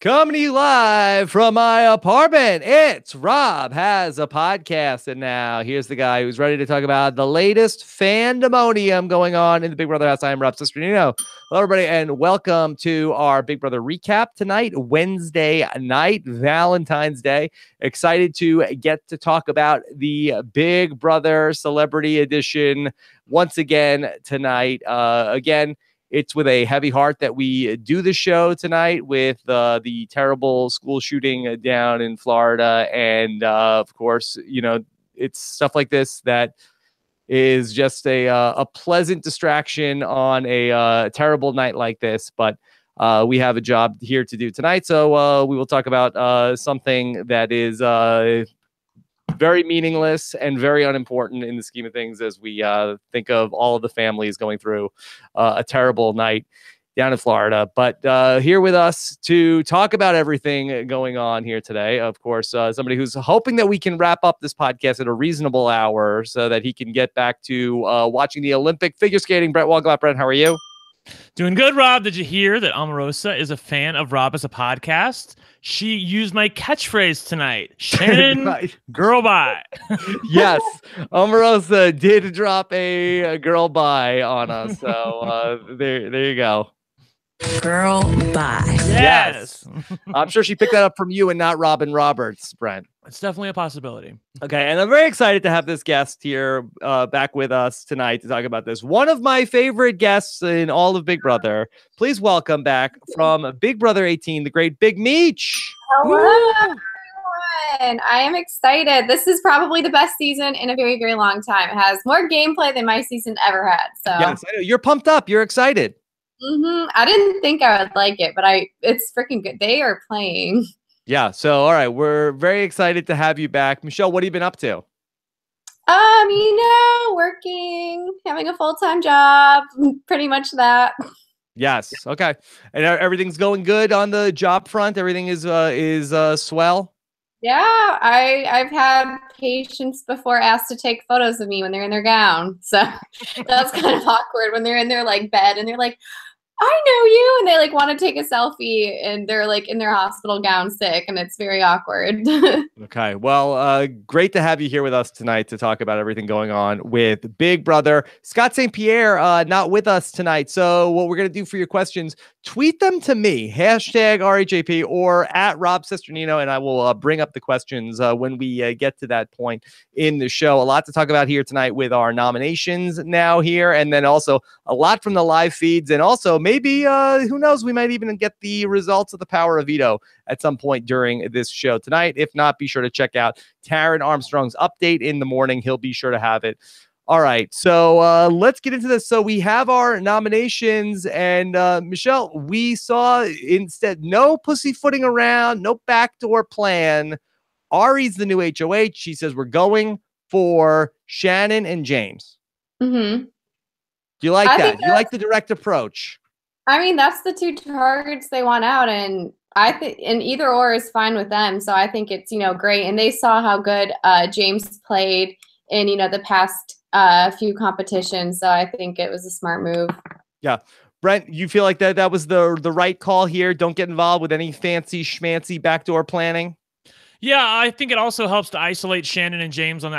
Coming to you live from my apartment, it's Rob Has a Podcast. And now here's the guy who's ready to talk about the latest fandemonium going on in the Big Brother house. I am Rob Cesternino. Hello, everybody, and welcome to our Big Brother recap tonight, Wednesday night, Valentine's Day. Excited to get to talk about the Big Brother Celebrity Edition once again tonight. It's with a heavy heart that we do the show tonight with the terrible school shooting down in Florida. And of course, you know, it's stuff like this that is just a pleasant distraction on a terrible night like this. But we have a job here to do tonight. So we will talk about something that is very meaningless and very unimportant in the scheme of things as we think of all of the families going through a terrible night down in Florida. But here with us to talk about everything going on here today, of course, somebody who's hoping that we can wrap up this podcast at a reasonable hour so that he can get back to watching the Olympic figure skating. Brent Wolgamott. Brent, how are you? Doing good, Rob. Did you hear that Omarosa is a fan of Rob as a podcast? She used my catchphrase tonight. Shannon, right. Girl bye. Yes, Omarosa did drop a girl bye on us. So there you go. Girl bye. Yes. I'm sure she picked that up from you and not Robin Roberts, Brent. It's definitely a possibility. Okay, and I'm very excited to have this guest here back with us tonight to talk about this. One of my favorite guests in all of Big Brother. Please welcome back from Big Brother 18, the great Big Meech. Hello, everyone. I am excited. This is probably the best season in a very, very long time. It has more gameplay than my season ever had. So yes, I know. You're pumped up. You're excited. I didn't think I would like it, but it's freaking good. They are playing. Yeah. So, all right. We're very excited to have you back. Michelle, what have you been up to? Working, having a full-time job, pretty much that. Yes. Okay. And everything's going good on the job front. Everything is swell. Yeah. I've had patients before asked to take photos of me when they're in their gown. So that's kind of awkward when they're in their like bed and they're like, I know you, and they like want to take a selfie and they're like in their hospital gown sick, and it's very awkward. Okay. Well, great to have you here with us tonight to talk about everything going on with Big Brother. Scott St. Pierre, not with us tonight. So what we're going to do for your questions, tweet them to me, hashtag RHAP or at Rob Cesternino, and I will bring up the questions when we get to that point in the show. A lot to talk about here tonight with our nominations now here, and then also a lot from the live feeds, and also maybe, who knows, we might even get the results of the Power of Veto at some point during this show tonight. If not, be sure to check out Taron Armstrong's update in the morning. He'll be sure to have it. All right, so let's get into this. So we have our nominations, and Michelle, we saw instead no pussyfooting around, no backdoor plan. Ari's the new HOH. She says we're going for Shannon and James. Mm-hmm. Do you like that? You like the direct approach? I mean, that's the two targets they want out, and I think and either or is fine with them. So I think it's, great. And they saw how good James played in, the past few competitions. So I think it was a smart move. Yeah. Brent, you feel like that was the right call here? Don't get involved with any fancy schmancy backdoor planning? Yeah, I think it also helps to isolate Shannon and James on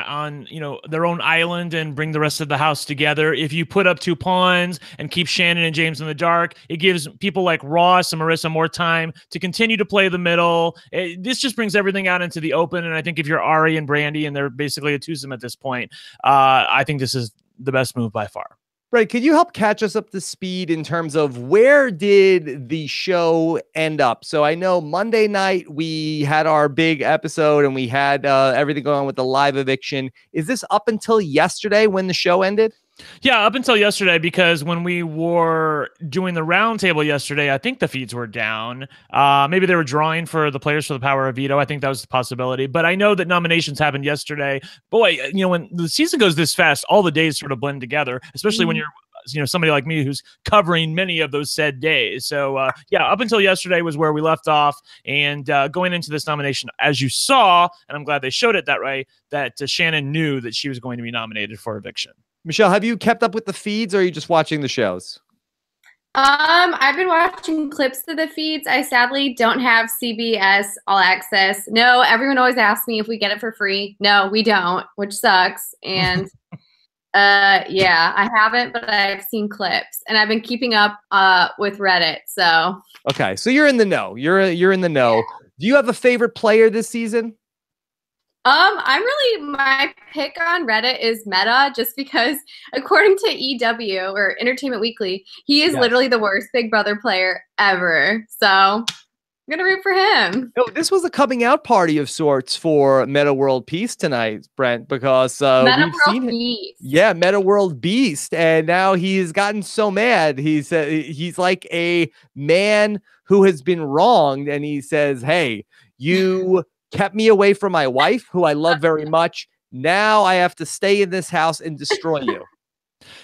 their own island and bring the rest of the house together. If you put up two pawns and keep Shannon and James in the dark, it gives people like Ross and Marissa more time to continue to play the middle. This just brings everything out into the open. And I think if you're Ari and Brandy, and they're basically a twosome at this point, I think this is the best move by far. Right. Could you help catch us up to speed in terms of where did the show end up? So I know Monday night we had our big episode and we had everything going on with the live eviction. Is this up until yesterday when the show ended? Yeah, up until yesterday, because when we were doing the roundtable yesterday, I think the feeds were down. Maybe they were drawing for the players for the Power of Veto. I think that was the possibility. But I know that nominations happened yesterday. Boy, when the season goes this fast, all the days sort of blend together, especially when you're somebody like me who's covering many of those said days. So yeah, up until yesterday was where we left off. And going into this nomination, as you saw, and I'm glad they showed it that way, that Shannon knew that she was going to be nominated for eviction. Michelle, have you kept up with the feeds, or are you just watching the shows? I've been watching clips of the feeds. I sadly don't have CBS All Access. No, everyone always asks me if we get it for free. No, we don't, which sucks. And yeah, I haven't, but I've seen clips, and I've been keeping up with Reddit. So okay, so you're in the know. You're in the know. Do you have a favorite player this season? My pick on Reddit is Meta, just because according to EW or Entertainment Weekly, he is literally the worst Big Brother player ever. So I'm gonna root for him. No, this was a coming out party of sorts for Meta World Peace tonight, Brent, because we've seen it. Yeah, Meta World Beast, and now he's gotten so mad. He's like a man who has been wronged, and he says, "Hey, you kept me away from my wife, who I love very much. Now I have to stay in this house and destroy you."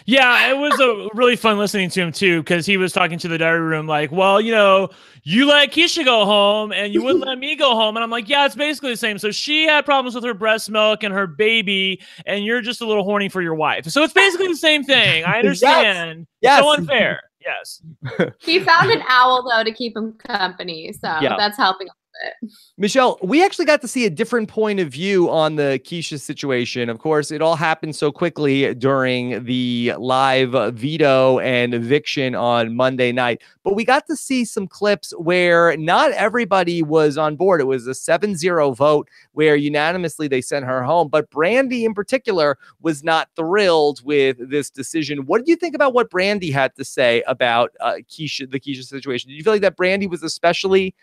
Yeah, it was really fun listening to him too, because he was talking to the diary room like, well, you let Keisha go home and you wouldn't let me go home. And I'm like, yeah, it's basically the same. So she had problems with her breast milk and her baby, and you're just a little horny for your wife. So it's basically the same thing. I understand. Yes. So unfair. Yes. He found an owl, though, to keep him company. So that's helping him. Michelle, we actually got to see a different point of view on the Keisha situation. Of course, it all happened so quickly during the live veto and eviction on Monday night, but we got to see some clips where not everybody was on board. It was a 7-0 vote where unanimously they sent her home, but Brandy in particular was not thrilled with this decision. What did you think about what Brandy had to say about the Keisha situation? Did you feel like that Brandy was especially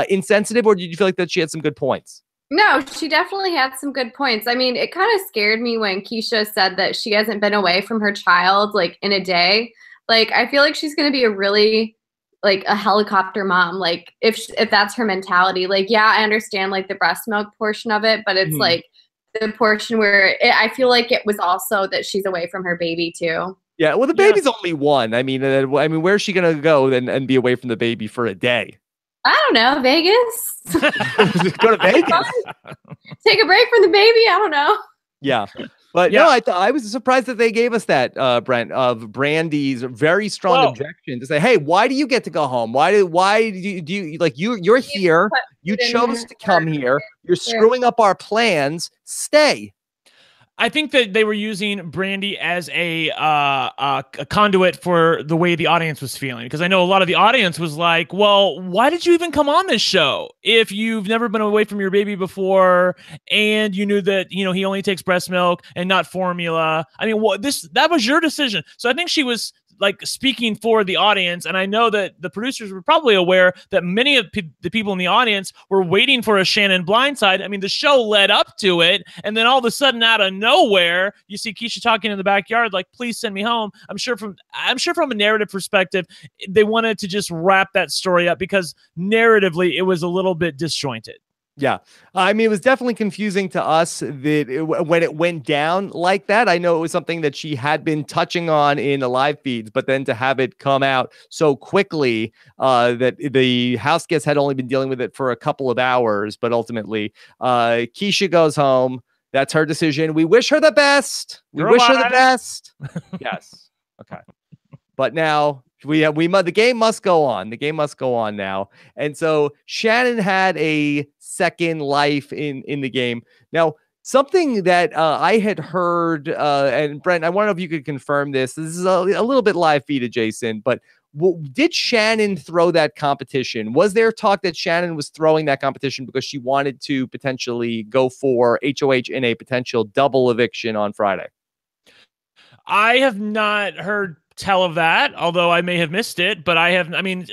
insensitive, or did you feel like that she had some good points? No, she definitely had some good points. I mean, it kind of scared me when Keisha said that she hasn't been away from her child like in a day. Like, I feel like she's going to be a really like a helicopter mom. Like if that's her mentality, like, yeah, I understand like the breast milk portion of it, but it's like the portion where I feel like it was also that she's away from her baby too. Yeah. Well, the baby's only one. I mean, where's she going to go and be away from the baby for a day? I don't know, Vegas. Go to Vegas. Take a break from the baby. I don't know. Yeah. But no, I was surprised that they gave us that, Brent, of Brandy's very strong objection to say, hey, why do you get to go home? Why do you like you're here? You chose to come here. You're screwing up our plans. Stay. I think that they were using Brandy as a conduit for the way the audience was feeling, because I know a lot of the audience was like, well, why did you even come on this show if you've never been away from your baby before and you knew that, he only takes breast milk and not formula? I mean, that was your decision. So I think she was like speaking for the audience. And I know that the producers were probably aware that many of the people in the audience were waiting for a Shannon blindside. I mean, the show led up to it. And then all of a sudden out of nowhere, you see Keisha talking in the backyard, like, please send me home. I'm sure from a narrative perspective, they wanted to just wrap that story up because narratively it was a little bit disjointed. Yeah. I mean, it was definitely confusing to us that when it went down like that. I know it was something that she had been touching on in the live feeds, but then to have it come out so quickly that the house guests had only been dealing with it for a couple of hours, but ultimately Keisha goes home. That's her decision. We wish her the best. We wish her the best. Yes. Okay. But now the game must go on. The game must go on now. And so Shannon had a second life in the game. Now, something that I had heard, and Brent, I want to know if you could confirm this. This is a little bit live feed adjacent, but did Shannon throw that competition? Was there talk that Shannon was throwing that competition because she wanted to potentially go for HOH in a potential double eviction on Friday? I have not heard tell of that, although I may have missed it, but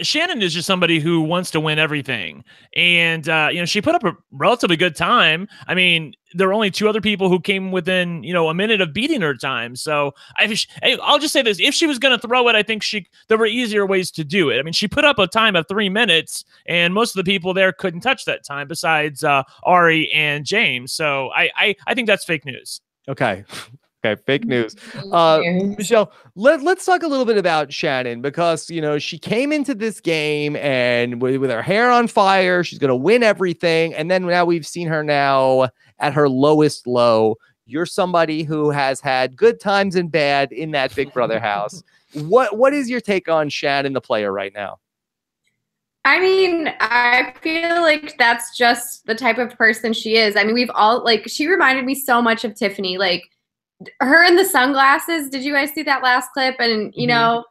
Shannon is just somebody who wants to win everything. And, she put up a relatively good time. I mean, there were only two other people who came within, a minute of beating her time. So I'll just say this. If she was going to throw it, I think there were easier ways to do it. I mean, she put up a time of 3 minutes and most of the people there couldn't touch that time besides Ari and James. So I think that's fake news. Okay. Okay, fake news. Michelle, let's talk a little bit about Shannon because, she came into this game and with her hair on fire, she's going to win everything. And then now we've seen her now at her lowest low. You're somebody who has had good times and bad in that Big Brother house. What is your take on Shannon, the player, right now? I mean, I feel like that's just the type of person she is. I mean, we've all like, she reminded me so much of Tiffany, like her in the sunglasses. Did you guys see that last clip? And, you know,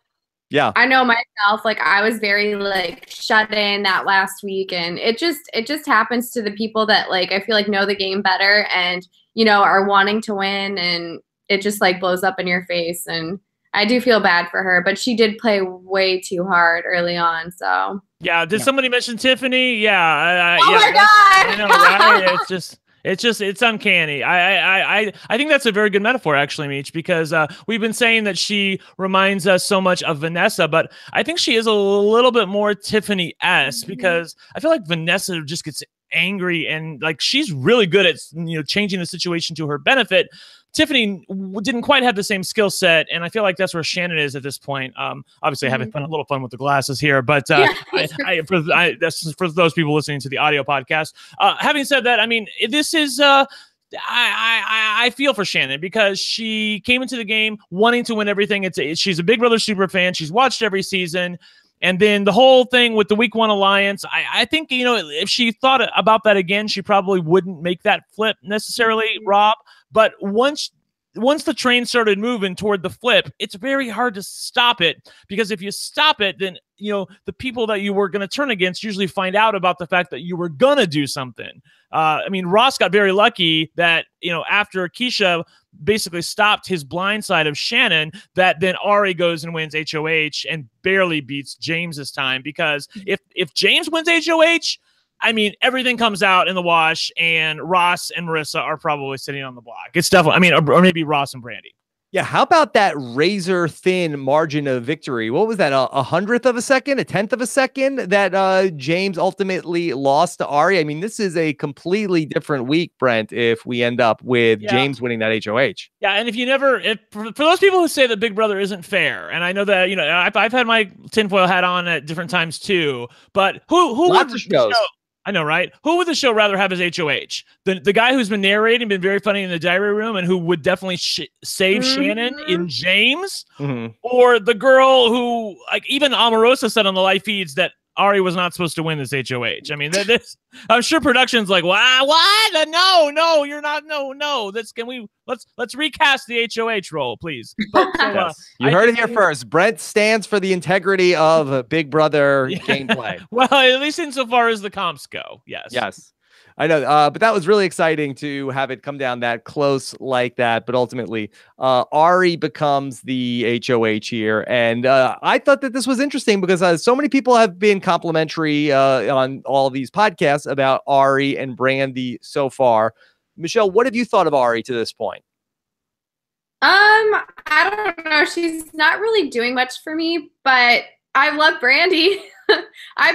yeah, I know myself, like I was very like shut in that last week, and it just happens to the people that like, I feel like know the game better and, you know, are wanting to win, and it just like blows up in your face. And I do feel bad for her, but she did play way too hard early on. So yeah. Did somebody mention Tiffany? Yeah. oh yeah, my God. I know, right? It's uncanny. I think that's a very good metaphor, actually, Meech, because we've been saying that she reminds us so much of Vanessa, but I think she is a little bit more Tiffany-esque because I feel like Vanessa just gets angry and like she's really good at, you know, changing the situation to her benefit. Tiffany didn't quite have the same skill set, and I feel like that's where Shannon is at this point. Obviously, having a little fun with the glasses here, but that's for those people listening to the audio podcast. Having said that, I mean, this is I feel for Shannon because she came into the game wanting to win everything. She's a Big Brother super fan. She's watched every season. And then the whole thing with the week 1 alliance, I think, you know, if she thought about that again, she probably wouldn't make that flip necessarily, Rob. But once the train started moving toward the flip, it's very hard to stop it, because if you stop it, then, you know, the people that you were going to turn against usually find out about the fact that you were going to do something. I mean, Ross got very lucky that, you know, after Keisha basically stopped his blind side of Shannon, that then Ari goes and wins HOH and barely beats James this time, because if James wins HOH, I mean, everything comes out in the wash, and Ross and Marissa are probably sitting on the block. It's definitely, I mean, or maybe Ross and Brandy. Yeah, how about that razor thin margin of victory? What was that, a 100th of a second, a 10th of a second that James ultimately lost to Ari? I mean, this is a completely different week, Brent, if we end up with James winning that HOH. Yeah, and for those people who say that Big Brother isn't fair, and I know that, you know, I've had my tinfoil hat on at different times too, but who lots of shows. I know, right? Who would the show rather have as HOH? The guy who's been narrating, been very funny in the diary room, and who would definitely save Shannon in James? Or the girl who, like, even Omarosa said on the live feeds that Ari was not supposed to win this HOH. I mean, I'm sure production's like, wow, what? No, you're not. No. Let's recast the HOH role, please. But, you heard it here first. Brent stands for the integrity of Big Brother gameplay. Well, at least insofar as the comps go. Yes. I know, but that was really exciting to have it come down that close like that. But ultimately, Ari becomes the HOH here. And I thought that this was interesting because so many people have been complimentary on all of these podcasts about Ari and Brandy so far. Michelle, what have you thought of Ari to this point? I don't know. She's not really doing much for me, but I love Brandy.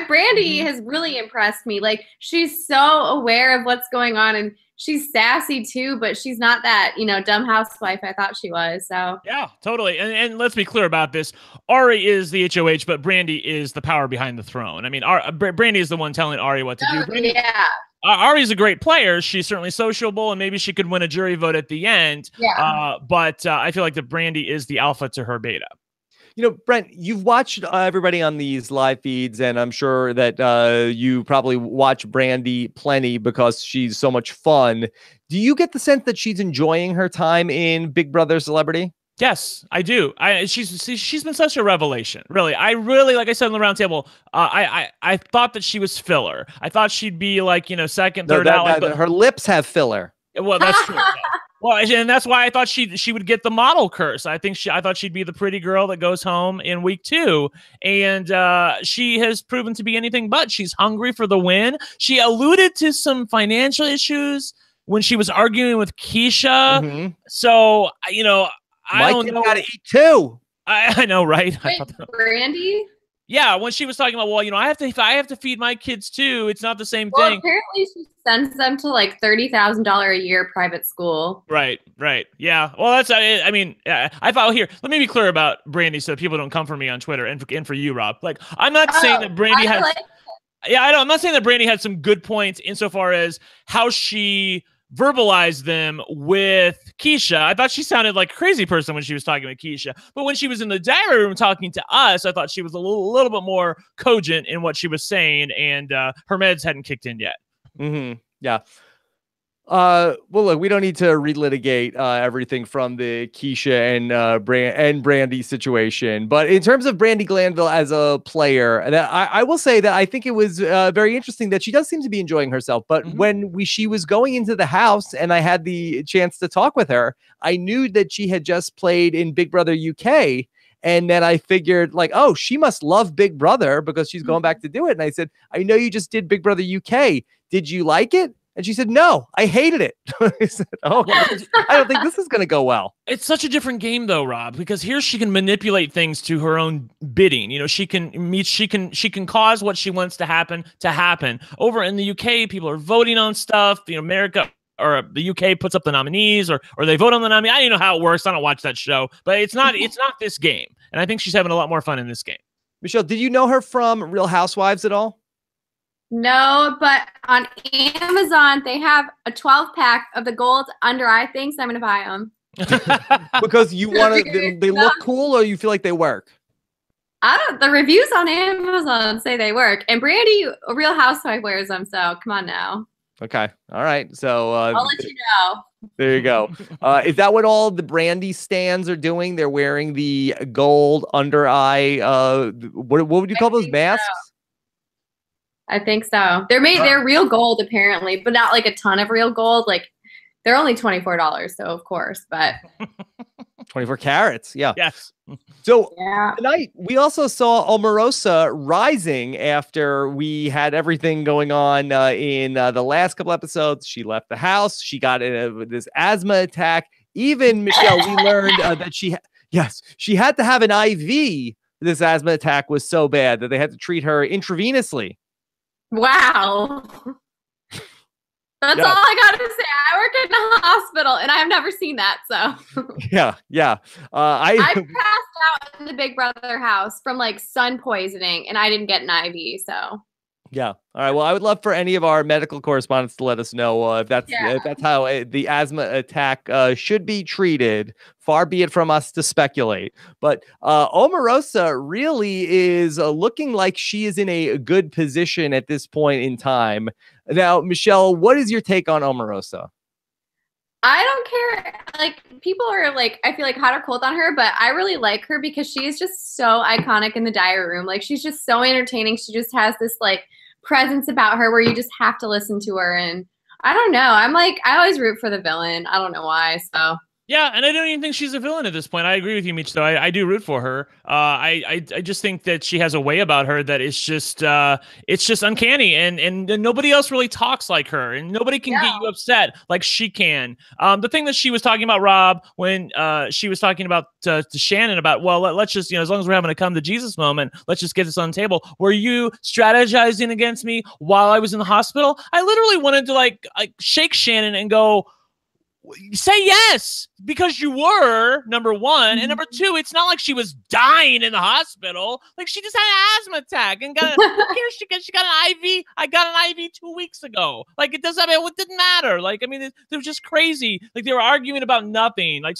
Brandy has really impressed me. Like, she's so aware of what's going on, and she's sassy too, but she's not that, you know, dumb housewife I thought she was. So yeah, totally. And let's be clear about this. Ari is the HOH, but Brandy is the power behind the throne. I mean, Brandy is the one telling Ari what to do. Brandy, Ari's a great player. She's certainly sociable, and maybe she could win a jury vote at the end. Yeah. But I feel like that Brandy is the alpha to her beta. You know, Brent, you've watched everybody on these live feeds, and I'm sure that you probably watch Brandy plenty because she's so much fun. Do you get the sense that she's enjoying her time in Big Brother Celebrity? Yes, I do. She's been such a revelation. Really, like I said on the round table, I thought that she was filler. I thought she'd be like, you know, second, third out. But her lips have filler. Well, that's true. Well, and that's why I thought she would get the model curse. I thought she'd be the pretty girl that goes home in week 2, and she has proven to be anything but. She's hungry for the win. She alluded to some financial issues when she was arguing with Keisha. So, you know, I don't know. Gotta eat too. I know, right? Wait, Brandy? Yeah, when she was talking about, well, you know, I have to feed my kids too. It's not the same well, thing. Apparently, she sends them to like $30,000 a year private school. Right. Yeah. Well, that's. I mean, I thought here. Let me be clear about Brandy, so people don't come for me on Twitter and for you, Rob. Like, I'm not saying that Brandy has. I'm not saying that Brandy had some good points insofar as how she verbalize them with Keisha. I thought she sounded like a crazy person when she was talking with Keisha, but when she was in the diary room talking to us, I thought she was a little bit more cogent in what she was saying, and her meds hadn't kicked in yet. Yeah. Well, look, we don't need to relitigate everything from the Keisha and Brandy situation, but in terms of Brandy Glanville as a player, that I will say that I think it was very interesting that she does seem to be enjoying herself. But when she was going into the house and I had the chance to talk with her, I knew that she had just played in Big Brother UK. And then I figured, like, oh, she must love Big Brother because she's going back to do it. And I said, I know you just did Big Brother UK. Did you like it? And she said, no, I hated it. I said, oh, I don't think this is going to go well. It's such a different game, though, Rob, because here she can manipulate things to her own bidding. You know, she can cause what she wants to happen. Over in the UK, people are voting on stuff. You know, America or the UK puts up the nominees, or they vote on the nominee. I don't even know how it works. I don't watch that show, but it's not this game. And I think she's having a lot more fun in this game. Michelle, did you know her from Real Housewives at all? No, but on Amazon, they have a 12-pack of the gold under eye things. So I'm going to buy them. Because you want to, they look cool, or you feel like they work? The reviews on Amazon say they work. And Brandy, a Real Housewife, wears them. So come on now. Okay. All right. So I'll let you know. There you go. Is that what all the Brandy stands are doing? They're wearing the gold under eye. What would you call those masks? So. I think so. They're real gold apparently, but not like a ton of real gold. Like they're only $24, so of course, but 24 carats. Yeah. Yes. So tonight we also saw Omarosa rising after we had everything going on in the last couple episodes. She left the house. She got this asthma attack. Even Michelle, we learned that she had to have an IV. This asthma attack was so bad that they had to treat her intravenously. Wow. That's all I got to say. I work in a hospital and I've never seen that. So yeah. I passed out in the Big Brother house from like sun poisoning and I didn't get an IV. So yeah. All right. Well, I would love for any of our medical correspondents to let us know if that's how the asthma attack should be treated. Far be it from us to speculate. But Omarosa really is looking like she is in a good position at this point in time. Now, Michelle, what is your take on Omarosa? I don't care. Like, people are like, I feel like hot or cold on her, but I really like her because she is just so iconic in the diary room. Like, she's just so entertaining. She just has this like presence about her where you just have to listen to her. And I don't know. I always root for the villain. I don't know why. So yeah, and I don't even think she's a villain at this point. I agree with you, Mitch, though. I do root for her. I just think that she has a way about her that is just it's just uncanny, and nobody else really talks like her, and nobody can get you upset like she can. The thing that she was talking about, Rob, when she was talking about to Shannon about, well, let's just, as long as we're having a come to Jesus moment, let's just get this on the table. Were you strategizing against me while I was in the hospital? I literally wanted to like shake Shannon and go, say yes, because you were, number one, and number two, it's not like she was dying in the hospital. Like, she just had an asthma attack and got she got an IV. I got an IV 2 weeks ago. Like, it didn't matter. Like, I mean, they were just crazy. Like, they were arguing about nothing. Like,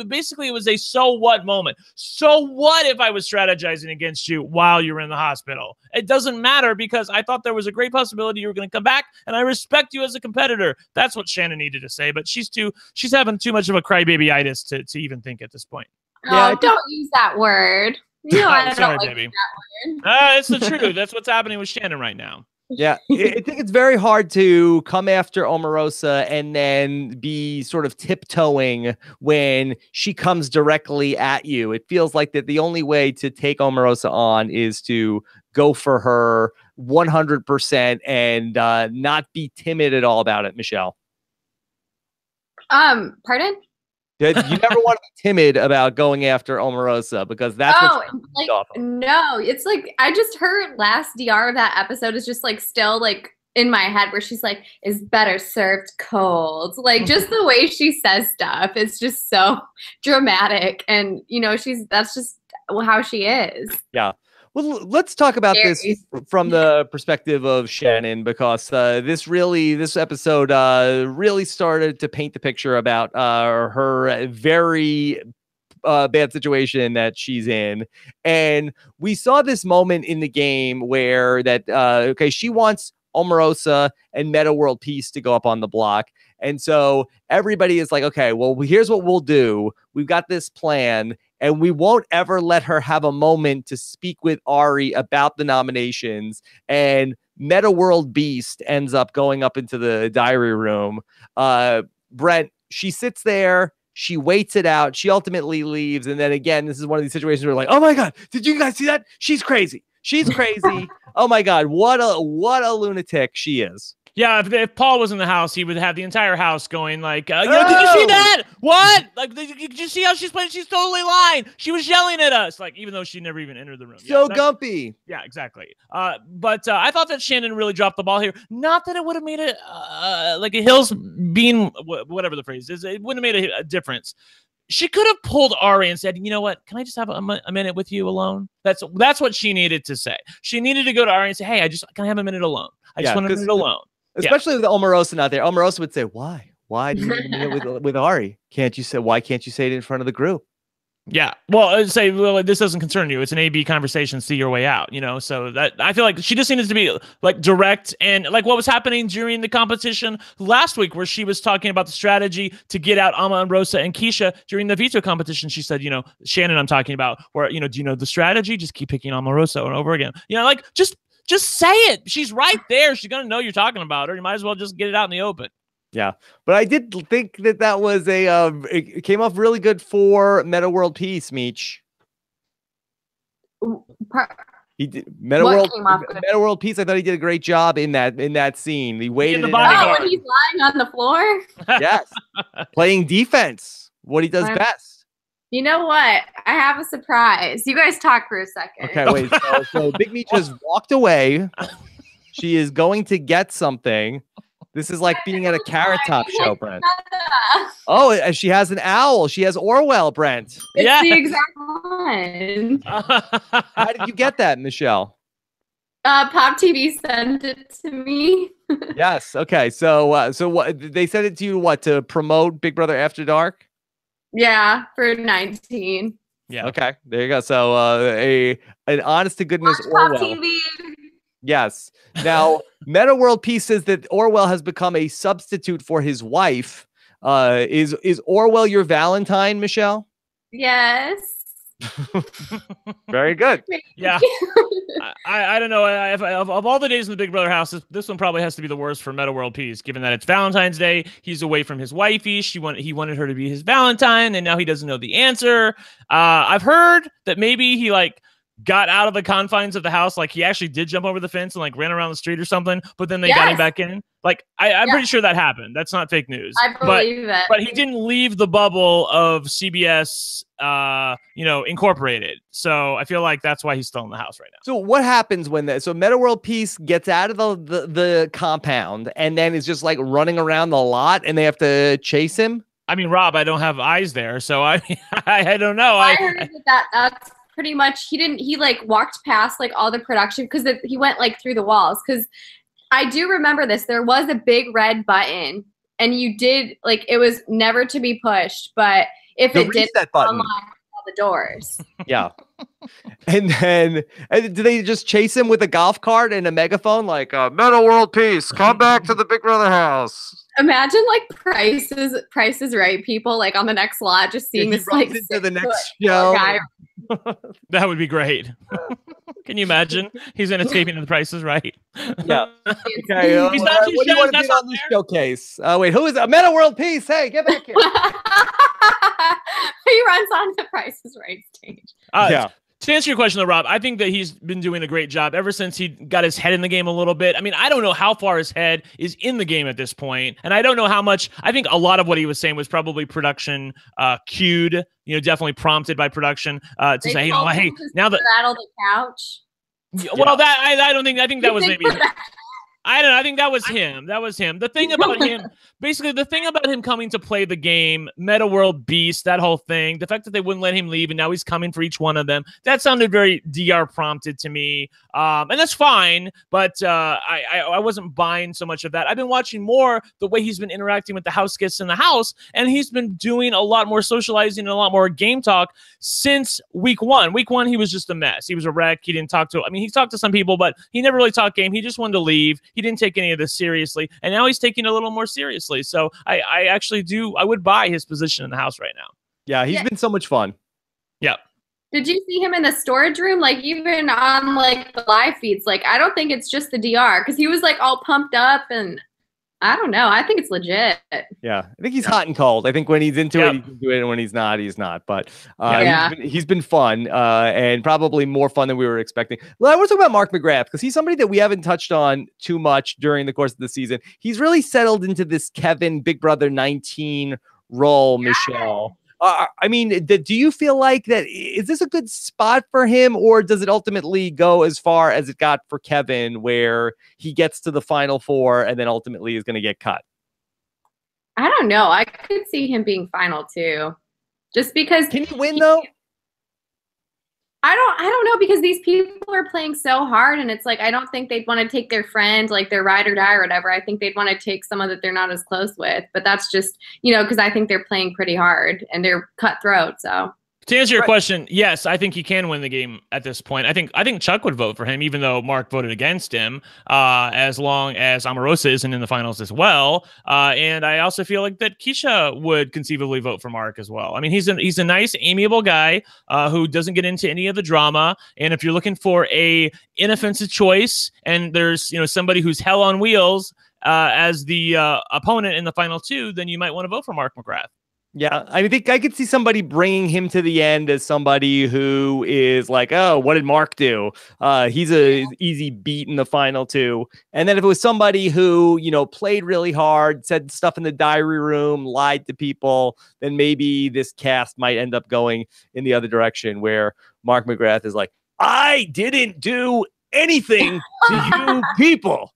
basically it was a so what moment. So what if I was strategizing against you while you were in the hospital? It doesn't matter, because I thought there was a great possibility you were going to come back, and I respect you as a competitor. That's what Shannon needed to say, but she's having too much of a crybaby-itis to even think at this point. Oh, don't use that word. I sorry, don't like baby. that word. It's the truth. That's what's happening with Shannon right now. Yeah, I think it's very hard to come after Omarosa and then be sort of tiptoeing when she comes directly at you. It feels like that the only way to take Omarosa on is to go for her 100% and not be timid at all about it, Michelle. Pardon? You never want to be timid about going after Omarosa, because that's no, it's like I just heard last DR of that episode is just like still like in my head where she's like, is better served cold. Like, just the way she says stuff, it's just so dramatic, and that's just how she is. Yeah. Well, let's talk about this Scary. from the perspective of Shannon, because this episode really started to paint the picture about her very bad situation that she's in. And we saw this moment in the game where she wants Omarosa and Meta World Peace to go up on the block. And so everybody is like, okay, well, here's what we'll do. We've got this plan, and we won't ever let her have a moment to speak with Ari about the nominations. And Meta World Beast ends up going up into the diary room. Brent, she sits there. She waits it out. She ultimately leaves. And then again, this is one of these situations where we're like, oh my God, did you guys see that? She's crazy. She's crazy. Oh my God, what a lunatic she is. Yeah, if Paul was in the house, he would have the entire house going like, did you see that? What? Like, did you see how she's playing? She's totally lying. She was yelling at us, like, even though she never even entered the room. So gumpy. Yeah, exactly. But I thought that Shannon really dropped the ball here. Not that it would have made it like a Hills bean, whatever the phrase is. It wouldn't have made a difference. She could have pulled Ari and said, you know what? Can I just have a minute with you alone? That's what she needed to say. She needed to go to Ari and say, hey, can I have a minute alone? I just want a minute alone. Especially with Omarosa not there. Omarosa would say, why? Why do you need a minute with Ari? Why can't you say it in front of the group? Yeah. Well, I'd say, well, this doesn't concern you. It's an A/B conversation. See your way out, So that I feel like she just needs to be like direct, and like what was happening during the competition last week, where she was talking about the strategy to get out Ama and Rosa and Keisha during the veto competition. She said, Shannon, I'm talking about, where, do you know the strategy? Just keep picking Omarosa over and over again. Like just say it. She's right there. She's going to know you're talking about her. You might as well just get it out in the open. Yeah. But I did think that was it came off really good for Meta World Peace, Meech. He did Meta World Peace. I thought he did a great job in that scene. He waited when he's lying on the floor. Yes. Playing defense. What he does best. You know what? I have a surprise. You guys talk for a second. Okay, wait. So Big Meech just walked away. She is going to get something. This is like being at a Carrot Top show, Brent. Oh, she has an owl. She has Orwell, Brent. It's the exact one. How did you get that, Michelle? Pop TV sent it to me. Yes. Okay. So what they sent it to you? What, to promote Big Brother After Dark? Yeah, for 19. Yeah. Okay. There you go. So an honest to goodness Watch Orwell. Pop TV. Yes. Now, Meta World Peace says that Orwell has become a substitute for his wife. Is Orwell your Valentine, Michelle? Yes. Very good. Yeah. I don't know. Of all the days in the Big Brother house, this one probably has to be the worst for Meta World Peace, given that it's Valentine's Day. He's away from his wifey. He wanted her to be his Valentine, and now he doesn't know the answer. I've heard that maybe he got out of the confines of the house. Like he actually did jump over the fence and ran around the street or something, but then they got him back in. I'm pretty sure that happened. That's not fake news. I believe that. But he didn't leave the bubble of CBS, Incorporated. So I feel like that's why he's still in the house right now. So what happens when so Meta World Peace gets out of the compound and then is just running around the lot and they have to chase him? I mean, Rob, I don't have eyes there, so I don't know. I heard that's pretty much he walked past all the production because he went through the walls, because I do remember this. There was a big red button and you did it was never to be pushed, but if it did unlock all the doors. Yeah. And then do they just chase him with a golf cart and a megaphone Meta World Peace, come back to the Big Brother house? Imagine Price is Right people on the next lot just seeing this into the next show. Guy. That would be great. Can you imagine? He's in a taping of The Price is Right. Yeah. Okay. He's not what do you want to do on this showcase? Wait, who is it? Meta World Peace? Hey, get back here. He runs on The Price is Right stage. Yeah. To answer your question, though, Rob, I think that he's been doing a great job ever since he got his head in the game a little bit. I mean, I don't know how far his head is in the game at this point, and I don't know how much. I think a lot of what he was saying was probably production cued, definitely prompted by production to say, hey, now that rattle the couch. Well, that I don't think. I think that was maybe. I don't know. I think that was him. That was him. The thing about him, basically, the thing about him coming to play the game, Meta World Beast, that whole thing, the fact that they wouldn't let him leave and now he's coming for each one of them, that sounded very DR prompted to me. And that's fine, but I wasn't buying so much of that. I've been watching more the way he's been interacting with the house guests in the house, and he's been doing a lot more socializing and a lot more game talk since week one. Week one, he was just a mess. He was a wreck. He didn't talk to, I mean, he talked to some people, but he never really talked game. He just wanted to leave. He didn't take any of this seriously, and now he's taking it a little more seriously. So I actually do, I would buy his position in the house right now. Yeah, he's been so much fun. Yeah. Did you see him in the storage room? Like, even on like the live feeds, like, I don't think it's just the DR, because he was like all pumped up, and I don't know. I think it's legit. Yeah, I think he's hot and cold. I think when he's into it, he can do it, and when he's not, he's not. But he's been fun, and probably more fun than we were expecting. Well, I want to talk about Mark McGrath, because he's somebody that we haven't touched on too much during the course of the season. He's really settled into this Kevin Big Brother 19 role, Michelle. I mean, do you feel like that? Is this a good spot for him, or does it ultimately go as far as it got for Kevin, where he gets to the final four and then ultimately is going to get cut? I don't know. I could see him being final too, just because. Can he win though? I don't know, because these people are playing so hard, and it's like, I don't think they'd want to take their friend, like their ride or die or whatever. I think they'd want to take someone that they're not as close with, but that's just, because I think they're playing pretty hard and they're cutthroat. So to answer your question, yes, I think he can win the game at this point. I think Chuck would vote for him, even though Mark voted against him, as long as Omarosa isn't in the finals as well. And I also feel like that Keisha would conceivably vote for Mark as well. I mean, he's a nice, amiable guy who doesn't get into any of the drama. And if you're looking for a inoffensive choice, and there's somebody who's hell on wheels as the opponent in the final two, then you might want to vote for Mark McGrath. Yeah, I think I could see somebody bringing him to the end as somebody who is like, oh, what did Mark do? He's a easy beat in the final two. And then if it was somebody who, played really hard, said stuff in the diary room, lied to people, then maybe this cast might end up going in the other direction, where Mark McGrath is like, I didn't do anything to you people.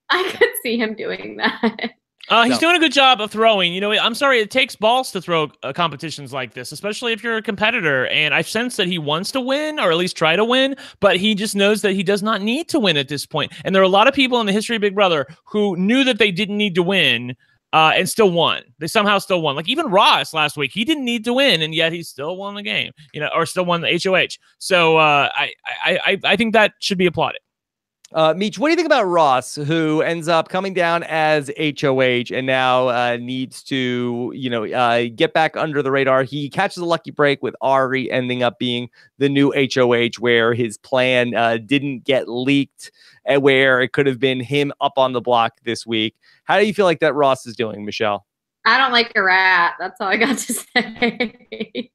I could see him doing that. He's doing a good job of throwing. I'm sorry, it takes balls to throw competitions like this, especially if you're a competitor. And I sense that he wants to win, or at least try to win, but he just knows that he does not need to win at this point. And there are a lot of people in the history of Big Brother who knew that they didn't need to win and still won. They somehow still won. Like even Ross last week, he didn't need to win, and yet he still won the game, or still won the HOH. So I think that should be applauded. Meech, what do you think about Ross, who ends up coming down as HOH and now needs to, get back under the radar? He catches a lucky break with Ari ending up being the new HOH, where his plan didn't get leaked, and where it could have been him up on the block this week. How do you feel like that Ross is doing, Michelle? I don't like a rat. That's all I got to say.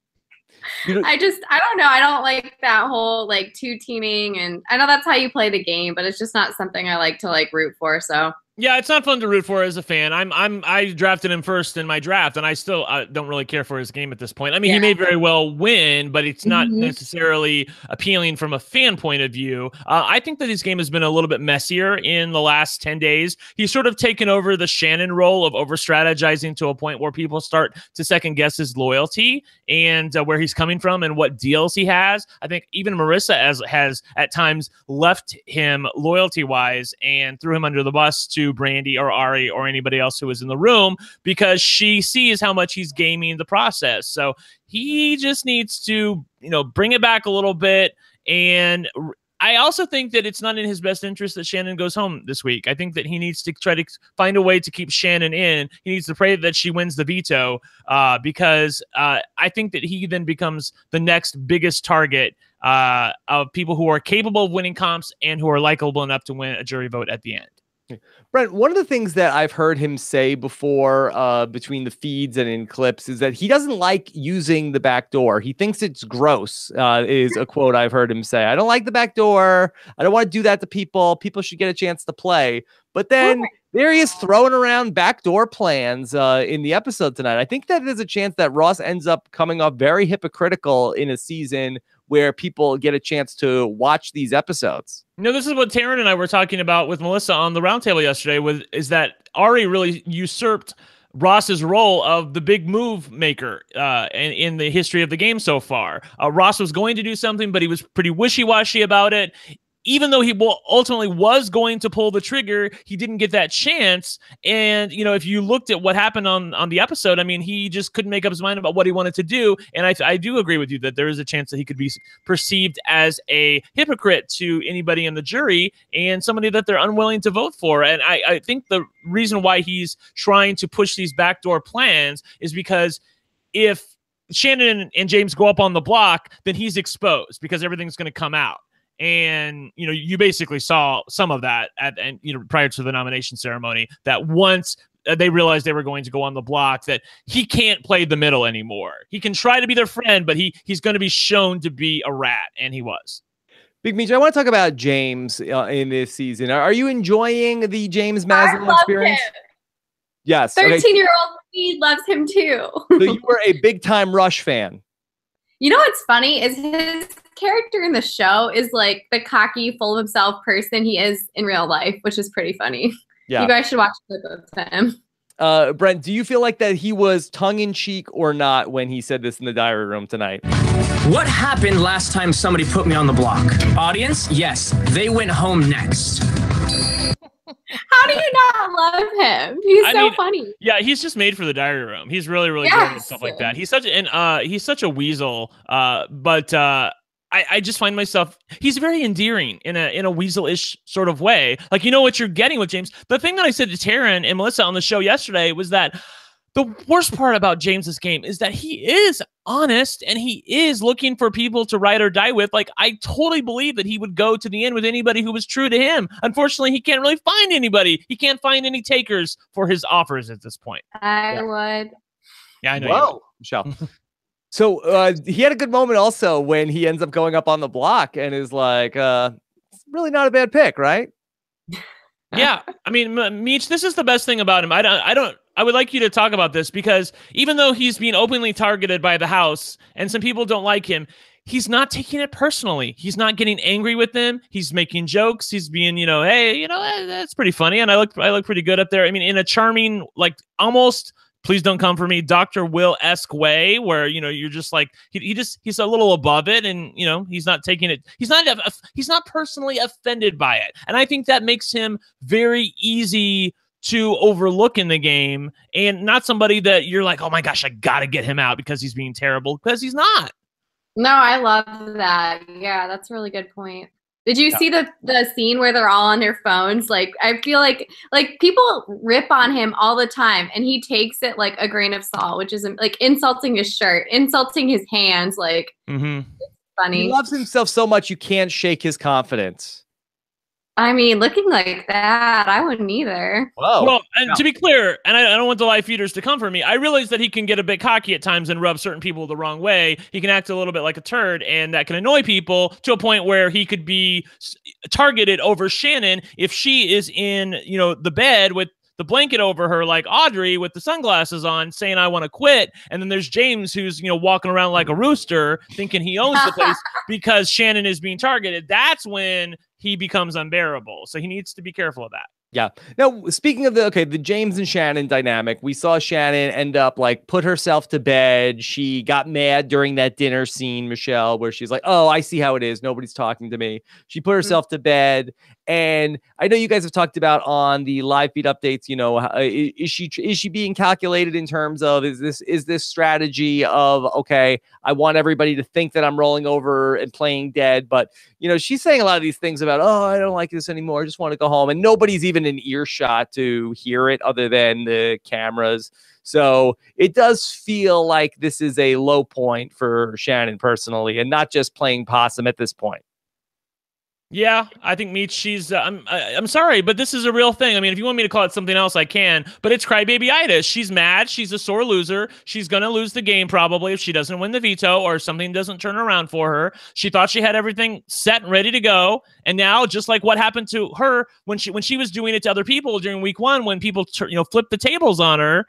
I don't know. I don't like that whole like two teaming, and I know that's how you play the game, but it's just not something I like to like root for. So yeah, it's not fun to root for as a fan. I drafted him first in my draft, and I still don't really care for his game at this point. I mean, he may very well win, but it's not necessarily appealing from a fan point of view. I think that his game has been a little bit messier in the last 10 days. He's sort of taken over the Shannon role of over-strategizing to a point where people start to second-guess his loyalty and where he's coming from and what deals he has. I think even Marissa has at times left him loyalty-wise and threw him under the bus to Brandy or Ari or anybody else who was in the room, because she sees how much he's gaming the process. So he just needs to, bring it back a little bit. And I also think that it's not in his best interest that Shannon goes home this week. I think that he needs to try to find a way to keep Shannon in. He needs to pray that she wins the veto because I think that he then becomes the next biggest target of people who are capable of winning comps and who are likable enough to win a jury vote at the end. Brent, one of the things that I've heard him say before between the feeds and in clips is that he doesn't like using the back door. He thinks it's gross, is a quote I've heard him say. I don't like the back door. I don't want to do that to people. People should get a chance to play. But then there he is throwing around backdoor plans in the episode tonight. I think that there's a chance that Ross ends up coming off very hypocritical in a season where people get a chance to watch these episodes. This is what Taryn and I were talking about with Melissa on the roundtable yesterday, is that Ari really usurped Ross's role of the big move maker in the history of the game so far. Ross was going to do something, but he was pretty wishy-washy about it. Even though he ultimately was going to pull the trigger, he didn't get that chance. And, if you looked at what happened on the episode, I mean, he just couldn't make up his mind about what he wanted to do. And I do agree with you that there is a chance that he could be perceived as a hypocrite to anybody in the jury and somebody that they're unwilling to vote for. And I think the reason why he's trying to push these backdoor plans is because if Shannon and James go up on the block, then he's exposed because everything's going to come out. And, you basically saw some of that prior to the nomination ceremony, that once they realized they were going to go on the block, that he can't play the middle anymore. He can try to be their friend, but he's going to be shown to be a rat. And he was. Big Meech, I want to talk about James in this season. Are you enjoying the James Maslin experience? Him. Yes. 13-year-old me loves him too. So you were a big time Rush fan. What's funny is his character in the show is like the cocky, full of himself person he is in real life, which is pretty funny. Yeah. You guys should watch a clip of him. Brent, do you feel like that he was tongue-in-cheek or not when he said this in the diary room tonight? What happened last time somebody put me on the block? Audience, yes, they went home next. How do you not love him? He's so funny. Yeah, he's just made for the diary room. He's really, really good and stuff like that. He's such a weasel. But I just find myself, he's very endearing in a weasel-ish sort of way. Like, what you're getting with James. The thing that I said to Taryn and Melissa on the show yesterday was that the worst part about James's game is that he is honest and he is looking for people to ride or die with. Like, I totally believe that he would go to the end with anybody who was true to him. Unfortunately, he can't really find anybody. He can't find any takers for his offers at this point. I would. Yeah, I know. Whoa, Michelle. So he had a good moment also when he ends up going up on the block and is like, it's really not a bad pick, right? Yeah. I mean, Meech, this is the best thing about him. I would like you to talk about this because even though he's being openly targeted by the House and some people don't like him, he's not taking it personally. He's not getting angry with them. He's making jokes. He's being, hey, that's pretty funny. And I look pretty good up there. I mean, in a charming, like almost, please don't come for me, Dr. Will-esque way where, you're just like, he's a little above it and, he's not taking it. He's not personally offended by it. And I think that makes him very easy to overlook in the game and not somebody that you're like, oh my gosh, I got to get him out because he's being terrible, because he's not. No, I love that. Yeah, that's a really good point. Did you see the scene where they're all on their phones? Like, I feel like people rip on him all the time and he takes it like a grain of salt, which is like insulting his shirt, insulting his hands. Like, It's funny. He loves himself so much you can't shake his confidence. I mean, looking like that, I wouldn't either. Whoa. Well, and to be clear, and I don't want the live feeders to come for me, I realize that he can get a bit cocky at times and rub certain people the wrong way. He can act a little bit like a turd, and that can annoy people to a point where he could be targeted over Shannon if she is in, the bed with the blanket over her like Audrey with the sunglasses on saying, I want to quit. And then there's James who's, walking around like a rooster thinking he owns the place because Shannon is being targeted. That's when he becomes unbearable. So he needs to be careful of that. Yeah. Now, speaking of the James and Shannon dynamic, we saw Shannon end up put herself to bed. She got mad during that dinner scene, Michelle, where she's like, oh, I see how it is. Nobody's talking to me. She put herself to bed. And I know you guys have talked about on the live feed updates, is she being calculated in terms of, is this strategy of, okay, I want everybody to think that I'm rolling over and playing dead. But, she's saying a lot of these things about, oh, I don't like this anymore. I just want to go home. And nobody's even in earshot to hear it other than the cameras. So it does feel like this is a low point for Shannon personally, and not just playing possum at this point. Yeah, I think Meech, she's, I'm sorry, but this is a real thing. I mean, if you want me to call it something else, I can, but it's crybaby-itis. She's mad. She's a sore loser. She's going to lose the game probably if she doesn't win the veto or something doesn't turn around for her. She thought she had everything set and ready to go. And now, just like what happened to her when she was doing it to other people during week one, when people, flipped the tables on her,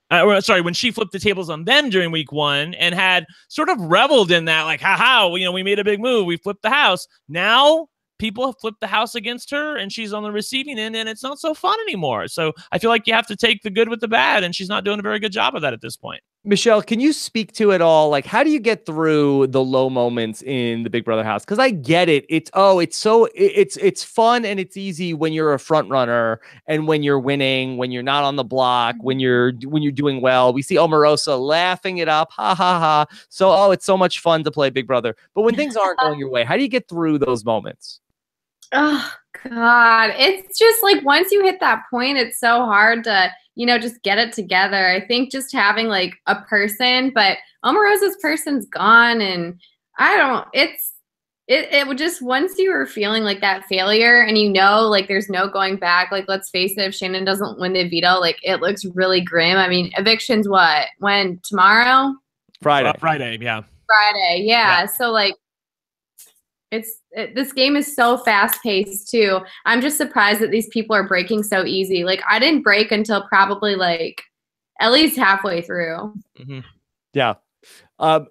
when she flipped the tables on them during week 1 and had sort of reveled in that, like, haha, we made a big move. We flipped the house. Now people have flipped the house against her and she's on the receiving end and it's not so fun anymore. So I feel like you have to take the good with the bad and she's not doing a very good job of that at this point. Michelle, can you speak to it all? Like, how do you get through the low moments in the Big Brother house? Because I get it. It's fun and it's easy when you're a front runner and when you're winning, when you're not on the block, when you're doing well. We see Omarosa laughing it up, ha ha ha. So it's so much fun to play Big Brother. But when things aren't going your way, how do you get through those moments? Oh God, it's just like once you hit that point, it's so hard to just get it together. I think just having like a person, but Omarosa's person's gone, and it would just, once you were feeling like that failure and like there's no going back, like let's face it, if Shannon doesn't win the veto, like it looks really grim. I mean, eviction's when tomorrow? Friday, yeah. Friday, yeah. So like this game is so fast paced too. I'm just surprised that these people are breaking so easy. Like I didn't break until probably like at least halfway through. Mm-hmm. Yeah.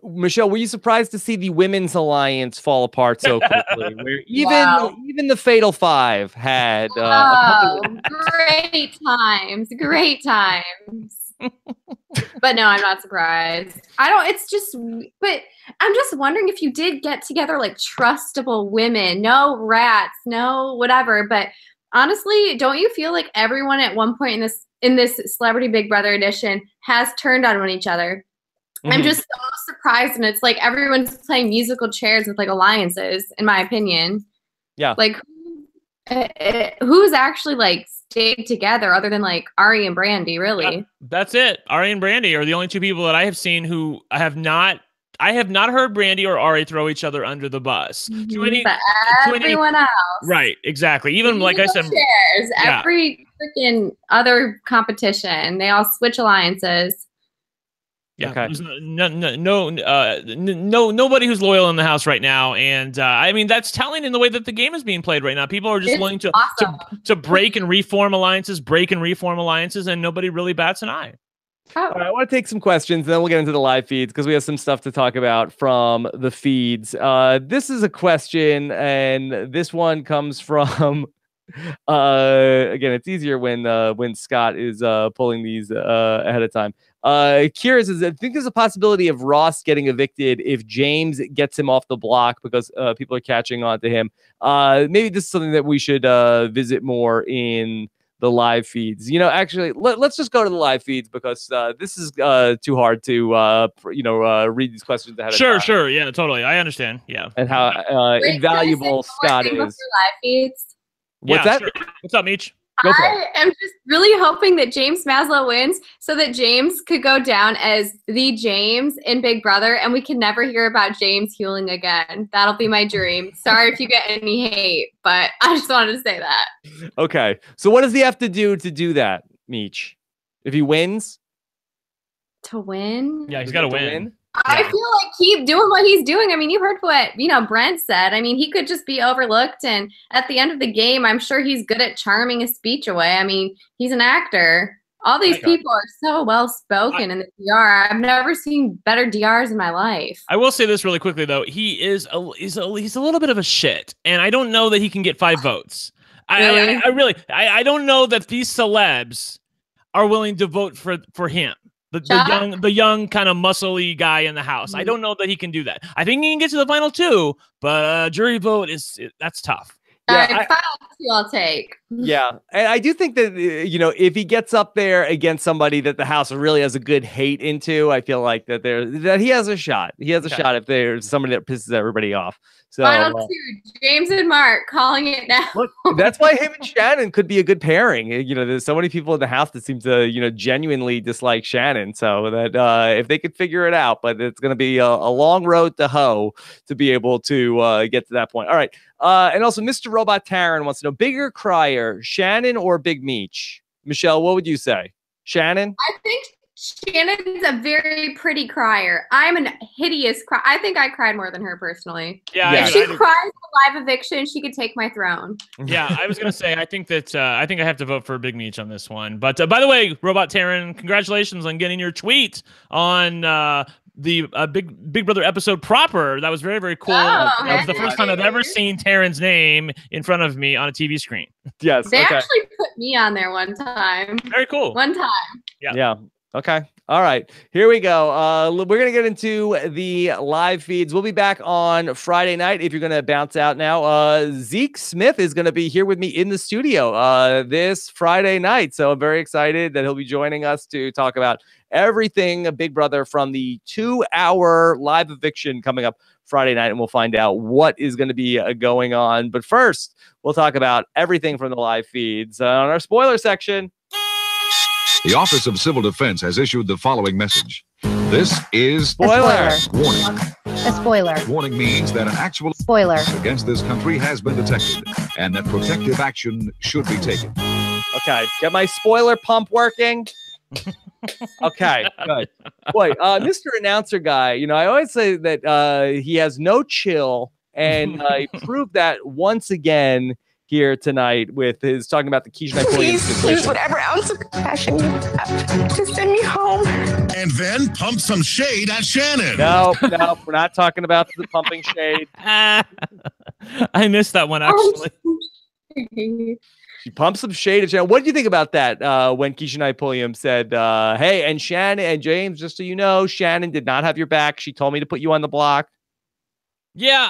Michelle, were you surprised to see the women's alliance fall apart so quickly? Where even the Fatal Five had great times. But no, I'm not surprised. But I'm just wondering if you did get together like trustable women, no rats, no whatever. But honestly, don't you feel like everyone at one point in this Celebrity Big Brother edition has turned on each other? Mm-hmm. I'm just so surprised, and it's like everyone's playing musical chairs with like alliances, in my opinion. Yeah. Like who's actually like stayed together other than like Ari and Brandy, really? That's it. Ari and Brandy are the only two people that I have seen who I have not heard Brandy or Ari throw each other under the bus. Everyone else. Right, exactly. Even like I said, chairs, every freaking other competition, they all switch alliances. Yeah, okay. Nobody who's loyal in the house right now, and I mean that's telling in the way that the game is being played right now. People are just willing to break and reform alliances, and nobody really bats an eye. All right, I want to take some questions, then we'll get into the live feeds because we have some stuff to talk about from the feeds. This is a question, and this one comes from. Again, it's easier when Scott is pulling these ahead of time. Kira says, I think there's a possibility of Ross getting evicted if James gets him off the block because people are catching on to him. Maybe this is something that we should visit more in the live feeds. Actually, let's just go to the live feeds because this is too hard to read these questions ahead of time. Sure, yeah, totally, I understand, yeah, and how invaluable Scott is. Live feeds. What's that? Sure. What's up, Meech? I am just really hoping that James Maslow wins so that James could go down as the James in Big Brother and we can never hear about James Hewling again. That'll be my dream. Sorry if you get any hate, but I just wanted to say that. Okay. So what does he have to do that, Meech? If he wins? To win? Yeah, he's got to win. I feel like keep doing what he's doing. I mean, you heard what, Brent said. I mean, he could just be overlooked. And at the end of the game, I'm sure he's good at charming a speech away. I mean, he's an actor. All these people are so well-spoken in the DR. I've never seen better DRs in my life. I will say this really quickly, though. He's a little bit of a shit. And I don't know that he can get 5 votes. Really? I don't know that these celebs are willing to vote for him. The young kind of muscly guy in the house. I don't know that he can do that. I think he can get to the final 2, but jury vote that's tough. Yeah, final 2 I'll take. Yeah, and I do think that if he gets up there against somebody that the house really has a good hate into, I feel like that he has a shot. He has a shot if there's somebody that pisses everybody off. So final 2, James and Mark calling it now. Look, that's why him and Shannon could be a good pairing. There's so many people in the house that seem to genuinely dislike Shannon. So that if they could figure it out, but it's going to be a long road to hoe to be able to get to that point. All right. And also, Mr. Robot Taryn wants to know, bigger crier, Shannon or Big Meech? Michelle, what would you say? Shannon? I think Shannon's a very pretty crier. I'm a hideous cry. I think I cried more than her personally. Yeah, Yeah. If she cries a live eviction, she could take my throne. Yeah, I was gonna say I think I have to vote for Big Meech on this one. But by the way, Robot Taryn, congratulations on getting your tweet on the Big Brother episode proper. That was very, very cool. That was the first time I've ever seen Taryn's name in front of me on a TV screen. Yes. They actually put me on there one time. Very cool. One time. Yeah. Okay. All right. Here we go. We're going to get into the live feeds. We'll be back on Friday night. If you're going to bounce out now, Zeke Smith is going to be here with me in the studio this Friday night. So I'm very excited that he'll be joining us to talk about everything Big Brother from the 2-hour live eviction coming up Friday night. And we'll find out what is going to be going on. But first, we'll talk about everything from the live feeds on our spoiler section. The Office of Civil Defense has issued the following message. This is Spoiler. Warning. A spoiler. Warning means that an actual Spoiler. against this country has been detected and that protective action should be taken. Okay, get my spoiler pump working. Okay, good. Boy, Mr. Announcer guy, you know, I always say that he has no chill, and he proved that once again here tonight with his talking about the Keisha Napoleon situation. Use whatever ounce of compassion you have to send me home. And then pump some shade at Shannon. No, we're not talking about the pumping shade. I missed that one, actually. She pumped some shade at Shannon. What did you think about that when Keisha Napoleon said, hey, and Shannon and James, just so you know, Shannon did not have your back. She told me to put you on the block. Yeah,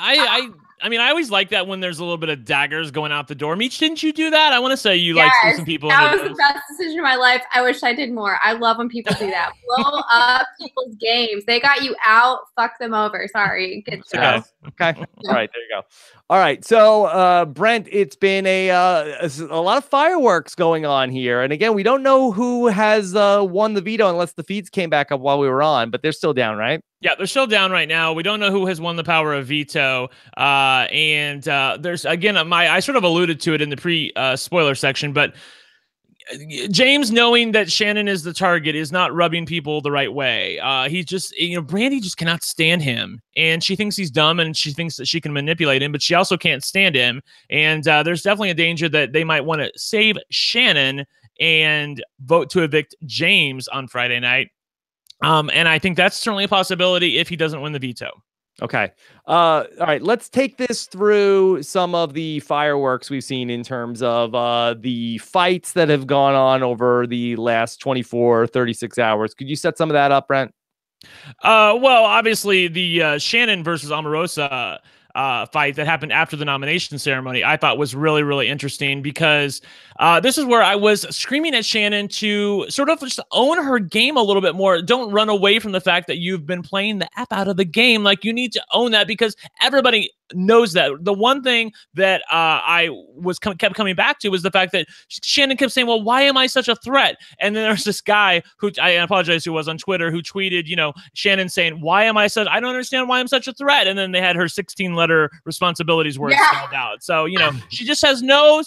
I mean, I always like that when there's a little bit of daggers going out the door. Meech, didn't you do that? I want to say you like some people. That was the best decision of my life. I wish I did more. I love when people do that. Blow up people's games. They got you out. Fuck them over. Sorry. Good job. Okay. All right. There you go. All right. So, Brent, it's been a lot of fireworks going on here. And again, we don't know who has won the veto unless the feeds came back up while we were on, but they're still down, right? Yeah, they're still down right now. We don't know who has won the power of veto. And there's, again, I sort of alluded to it in the pre-spoiler section, but James, knowing that Shannon is the target, is not rubbing people the right way. He's just, Brandy just cannot stand him. And she thinks he's dumb and she thinks that she can manipulate him, but she also can't stand him. And there's definitely a danger that they might want to save Shannon and vote to evict James on Friday night. And I think that's certainly a possibility if he doesn't win the veto. Okay. All right. Let's take this through some of the fireworks we've seen in terms of the fights that have gone on over the last 24, 36 hours. Could you set some of that up, Brent? Well, obviously the Shannon versus Omarosa fight that happened after the nomination ceremony, I thought was really, really interesting because this is where I was screaming at Shannon to sort of just own her game a little bit more. Don't run away from the fact that you've been playing the F out of the game. Like, you need to own that because everybody knows that. The one thing that I kept coming back to was the fact that Shannon kept saying, well, why am I such a threat? And then there's this guy who, I apologize, who was on Twitter, who tweeted, Shannon saying, why am I such, I don't understand why I'm such a threat. And then they had her 16-letter responsibilities words spelled out. So, she just has no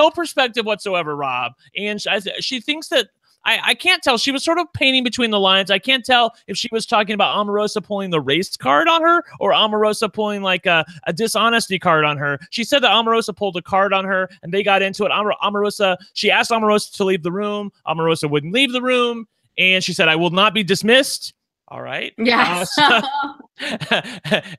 perspective whatsoever, Rob. And she thinks that, I can't tell. She was sort of painting between the lines. I can't tell if she was talking about Omarosa pulling the race card on her or Omarosa pulling like a dishonesty card on her. She said that Omarosa pulled a card on her and they got into it. Omarosa, she asked Omarosa to leave the room. Omarosa wouldn't leave the room. And she said, I will not be dismissed. All right. Yeah.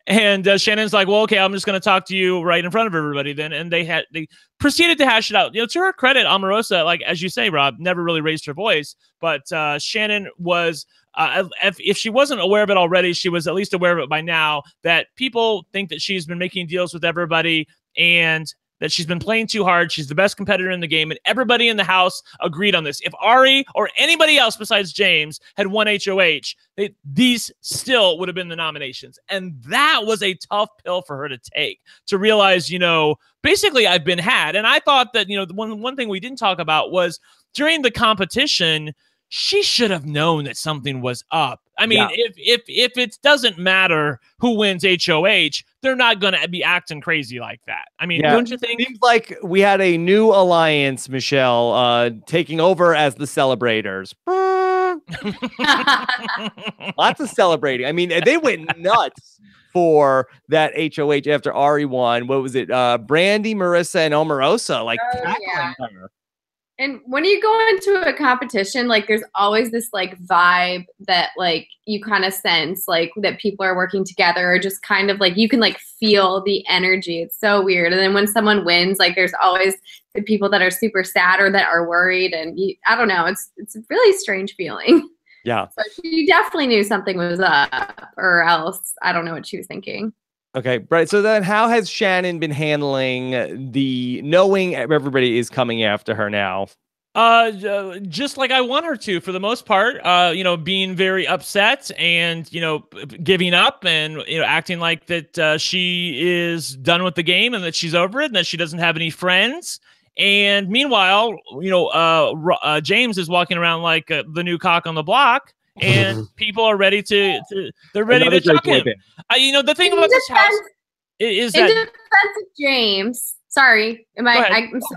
And Shannon's like, well, okay, I'm just going to talk to you right in front of everybody then. And they proceeded to hash it out. To her credit, Omarosa, like, as you say, Rob, never really raised her voice, but Shannon was, if she wasn't aware of it already, she was at least aware of it by now, that people think that she's been making deals with everybody and that she's been playing too hard. She's the best competitor in the game, and everybody in the house agreed on this. If Ari or anybody else besides James had won HOH, these still would have been the nominations. And that was a tough pill for her to take, to realize, basically I've been had. And I thought that, one thing we didn't talk about was during the competition, she should have known that something was up. I mean, if it doesn't matter who wins HOH, they're not going to be acting crazy like that. I mean, don't you think? Seems like we had a new alliance, Michelle, taking over as the celebrators. Lots of celebrating. I mean, they went nuts for that HOH after Ari won. What was it? Brandy, Marissa, and Omarosa, like tackling her. And when you go into a competition, like there's always this like vibe that like you kind of sense like that people are working together, or just kind of like you can like feel the energy. It's so weird. And then when someone wins, like there's always the people that are super sad or that are worried, and I don't know. It's a really strange feeling. Yeah. So she definitely knew something was up, or else I don't know what she was thinking. Okay, right. So then how has Shannon been handling the knowing everybody is coming after her now? Just like I want her to, for the most part, being very upset and, giving up and, acting like that she is done with the game and that she's over it and that she doesn't have any friends. And meanwhile, James is walking around like the new cock on the block. And people are ready they're ready to chuck him. The thing about this house is that in defense of James, sorry, I'm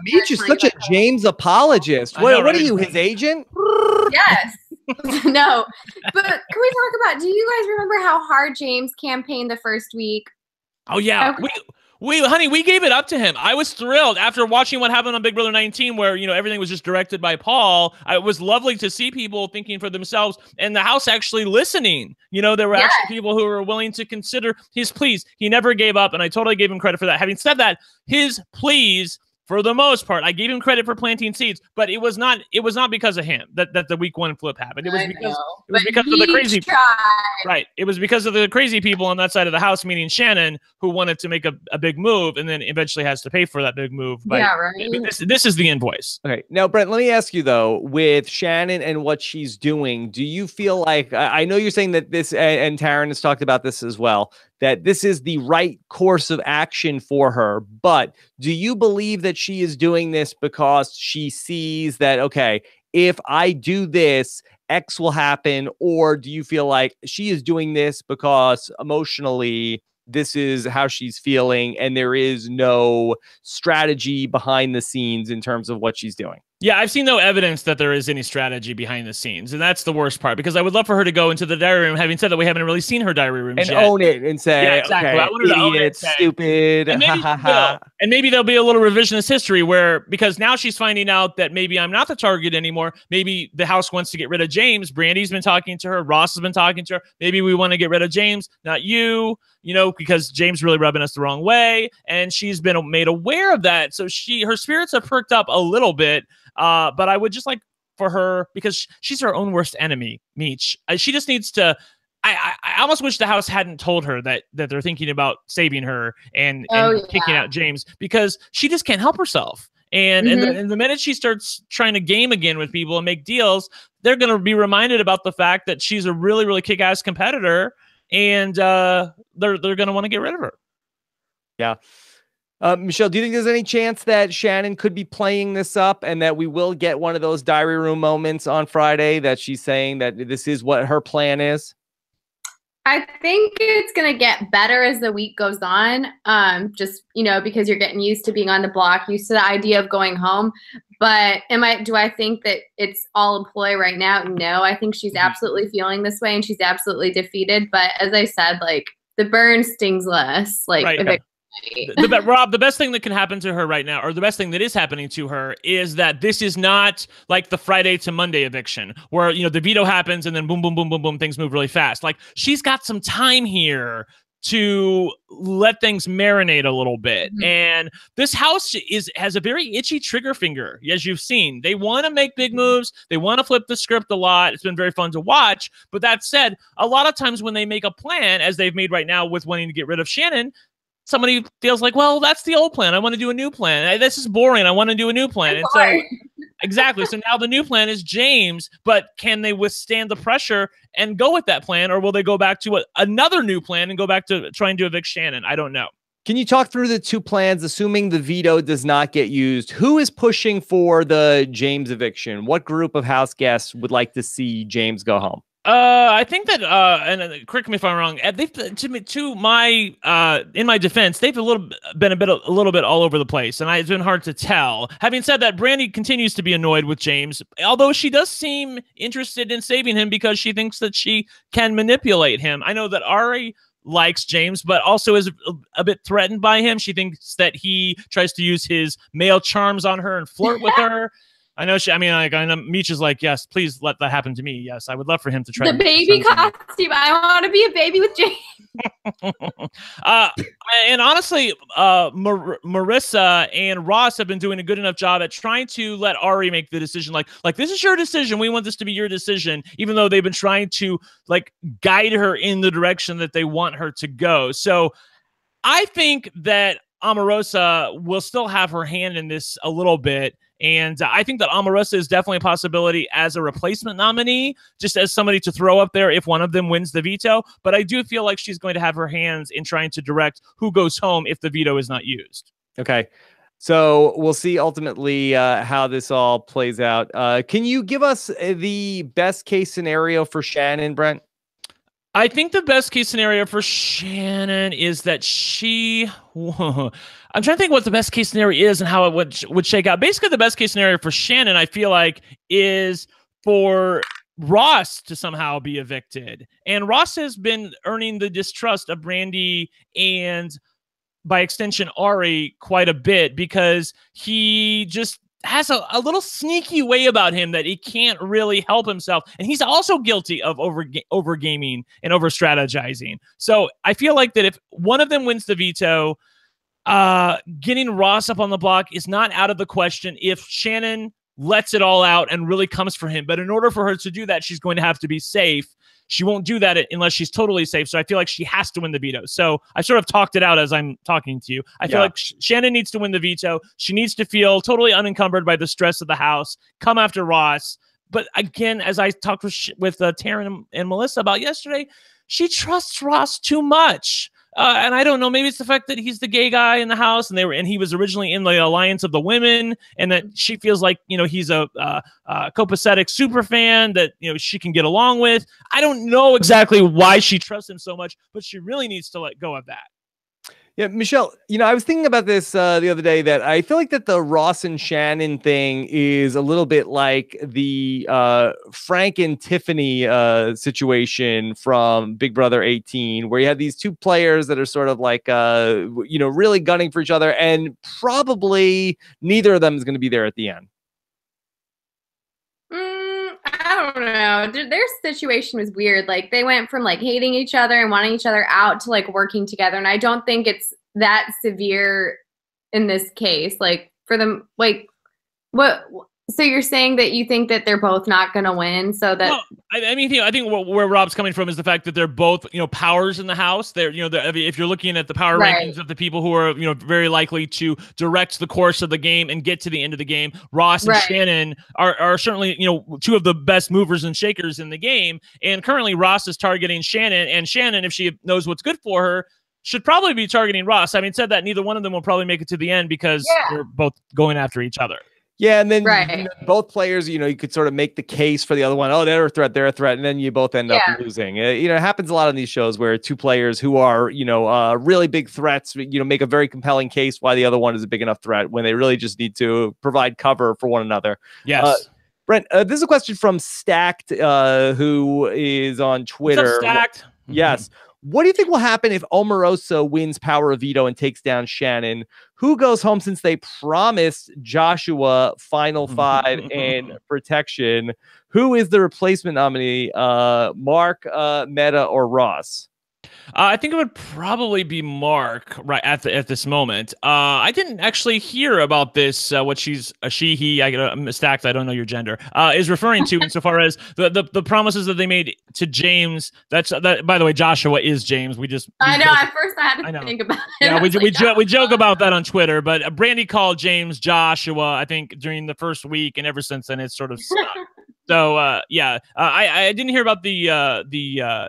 Meech is such a James apologist. What are you, his agent? Yes. No, but can we talk about, do you guys remember how hard James campaigned the first week? Oh yeah. Okay. We gave it up to him. I was thrilled after watching what happened on Big Brother 19, where, everything was just directed by Paul. It was lovely to see people thinking for themselves and the house actually listening. There were actually people who were willing to consider his pleas. He never gave up, and I totally gave him credit for that. Having said that, his pleas, for the most part, I gave him credit for planting seeds, but it was not because of him that the week 1 flip happened. It was because of the crazy right. It was because of the crazy people on that side of the house, meaning Shannon, who wanted to make a big move and then eventually has to pay for that big move. This is the invoice. Okay. Now, Brent, let me ask you though, with Shannon and what she's doing, do you feel like, I know you're saying that this, and Taryn has talked about this as well, that this is the right course of action for her, but do you believe that she is doing this because she sees that, okay, if I do this, X will happen? Or do you feel like she is doing this because emotionally this is how she's feeling and there is no strategy behind the scenes in terms of what she's doing? Yeah, I've seen no evidence that there is any strategy behind the scenes, and that's the worst part, because I would love for her to go into the diary room, having said that we haven't really seen her diary room and yet. Own it and say, yeah, exactly. Okay, I wanted to own it, stupid. And maybe there'll be a little revisionist history where, because now she's finding out that maybe I'm not the target anymore. Maybe the house wants to get rid of James. Brandy's been talking to her. Ross has been talking to her. Maybe we want to get rid of James, not you. Because James really rubbing us the wrong way, and she's been made aware of that. So her spirits have perked up a little bit. But I would just like for her, because she's her own worst enemy, Meech. She just needs to. I almost wish the house hadn't told her that they're thinking about saving her and kicking out James, because she just can't help herself. And the minute she starts trying to game again with people and make deals, they're going to be reminded about the fact that she's a really, really kick-ass competitor, and they're going to want to get rid of her. Yeah. Michelle, do you think there's any chance that Shannon could be playing this up and that we will get one of those diary room moments on Friday that she's saying that this is what her plan is? I think it's going to get better as the week goes on. Just, because you're getting used to being on the block, used to the idea of going home. But do I think that it's all a ploy right now? No, I think she's absolutely feeling this way and she's absolutely defeated. But as I said, like, the burn stings less. Like, right. Rob, the best thing that can happen to her right now, or the best thing that is happening to her, is that this is not like the Friday to Monday eviction where, the veto happens and then boom, boom, boom, boom, boom, things move really fast. Like, she's got some time here to let things marinate a little bit. And this house has a very itchy trigger finger, as you've seen. They want to make big moves. They want to flip the script a lot. It's been very fun to watch. But that said, a lot of times when they make a plan, as they've made right now with wanting to get rid of Shannon, somebody feels like, well, that's the old plan. I want to do a new plan. This is boring. I want to do a new plan. And so, exactly. So now the new plan is James, but can they withstand the pressure and go with that plan? Or will they go back to another new plan and go back to trying to evict Shannon? I don't know. Can you talk through the two plans, assuming the veto does not get used? Who is pushing for the James eviction? What group of house guests would like to see James go home? I think that, and correct me if I'm wrong. They've to my in my defense, they've been a little bit all over the place, and it's been hard to tell. Having said that, Brandy continues to be annoyed with James, although she does seem interested in saving him because she thinks that she can manipulate him. I know that Ari likes James, but also is a bit threatened by him. She thinks that he tries to use his male charms on her and flirt with her. I know I know Meech is like, yes, please let that happen to me. Yes, I would love for him to try the baby costume. I want to be a baby with James. And honestly, Marissa and Ross have been doing a good enough job at trying to let Ari make the decision. Like this is your decision. We want this to be your decision, even though they've been trying to like guide her in the direction that they want her to go. So I think that Omarosa will still have her hand in this a little bit. And I think that Omarosa is definitely a possibility as a replacement nominee, just as somebody to throw up there if one of them wins the veto. But I do feel like she's going to have her hands in trying to direct who goes home if the veto is not used. Okay. So we'll see ultimately how this all plays out. Can you give us the best case scenario for Shannon, Brent? I think the best case scenario for Shannon is that she... I'm trying to think what the best case scenario is and how it would shake out. Basically, the best case scenario for Shannon, I feel like, is for Ross to somehow be evicted. And Ross has been earning the distrust of Brandy and, by extension, Ari quite a bit because he just has a little sneaky way about him that he can't really help himself. And he's also guilty of over gaming and over strategizing. So I feel like that if one of them wins the veto, getting Ross up on the block is not out of the question if Shannon lets it all out and really comes for him. But in order for her to do that, she's going to have to be safe. She won't do that unless she's totally safe. So I feel like she has to win the veto. So I sort of talked it out as I'm talking to you. I feel like Shannon needs to win the veto. She needs to feel totally unencumbered by the stress of the house, come after Ross. But again, as I talked with Taryn and Melissa about yesterday, she trusts Ross too much. And I don't know, maybe it's the fact that he's the gay guy in the house and he was originally in the alliance of the women, and that she feels like, he's a copacetic super fan that, she can get along with. I don't know exactly why she trusts him so much, but she really needs to let go of that. Yeah, Michelle, I was thinking about this the other day, that I feel like that the Ross and Shannon thing is a little bit like the Frank and Tiffany situation from Big Brother 18, where you have these two players that are sort of like, really gunning for each other, and probably neither of them is going to be there at the end. I don't know. Their situation was weird. Like, they went from like hating each other and wanting each other out to like working together. And I don't think it's that severe in this case. Like, for them, like, what? So you're saying that you think that they're both not going to win? So that I think where Rob's coming from is the fact that they're both, powers in the house. They're, if you're looking at the power rankings of the people who are, very likely to direct the course of the game and get to the end of the game, Ross and Shannon are certainly, two of the best movers and shakers in the game. And currently Ross is targeting Shannon, and Shannon, if she knows what's good for her, should probably be targeting Ross. I mean, said that, neither one of them will probably make it to the end because they're both going after each other. Yeah, and then both players, you could sort of make the case for the other one. Oh, they're a threat, and then you both end up losing. It happens a lot on these shows where two players who are, really big threats, make a very compelling case why the other one is a big enough threat when they really just need to provide cover for one another. Yes. Brent, this is a question from Stacked, who is on Twitter. What's up, Stacked? Yes. What do you think will happen if Omarosa wins power of veto and takes down Shannon? Who goes home, since they promised Joshua Final Five and protection? Who is the replacement nominee? Mark, Meta, or Ross? I think it would probably be Mark right at this moment. I didn't actually hear about this. What she's she, he, I'm Stacked. I don't know your gender. Is referring to insofar as the promises that they made to James. That, by the way, Joshua is James. I know. At first, I had to think about it. Yeah, we joke about that on Twitter. But Brandy called James Joshua, I think, during the first week, and ever since then, it's sort of stuck. So I didn't hear about the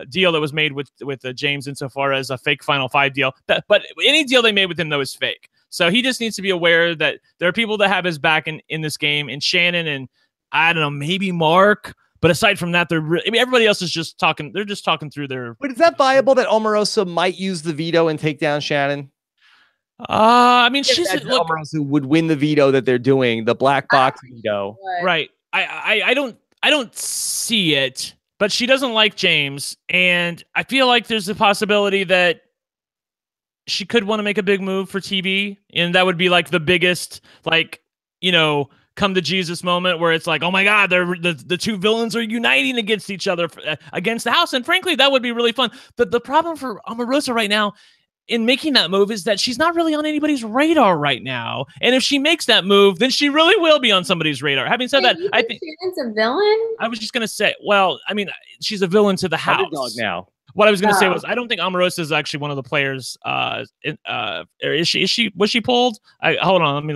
deal that was made with James insofar as a fake Final Five deal. But any deal they made with him, though, is fake. So he just needs to be aware that there are people that have his back in this game, and Shannon and, I don't know, maybe Mark, But aside from that, everybody else is just talking. They're just talking through their. But is that viable that Omarosa might use the veto and take down Shannon? I mean, she's Omarosa would win the veto that they're doing, the black box veto. Right. I don't see it, but she doesn't like James, and I feel like there's a possibility that she could want to make a big move for TV, and that would be like the biggest, like, come to Jesus moment where it's like, oh my God, the two villains are uniting against each other, against the house. And frankly, that would be really fun. The problem for Omarosa right now in making that move is that she's not really on anybody's radar right now. And if she makes that move, then she really will be on somebody's radar. Having said that, I think Shannon's a villain. I was just going to say, well, I mean, she's a villain to the house. Underdog now. What I was going to say was, I don't think Omarosa is actually one of the players. Was she pulled? Hold on. Let me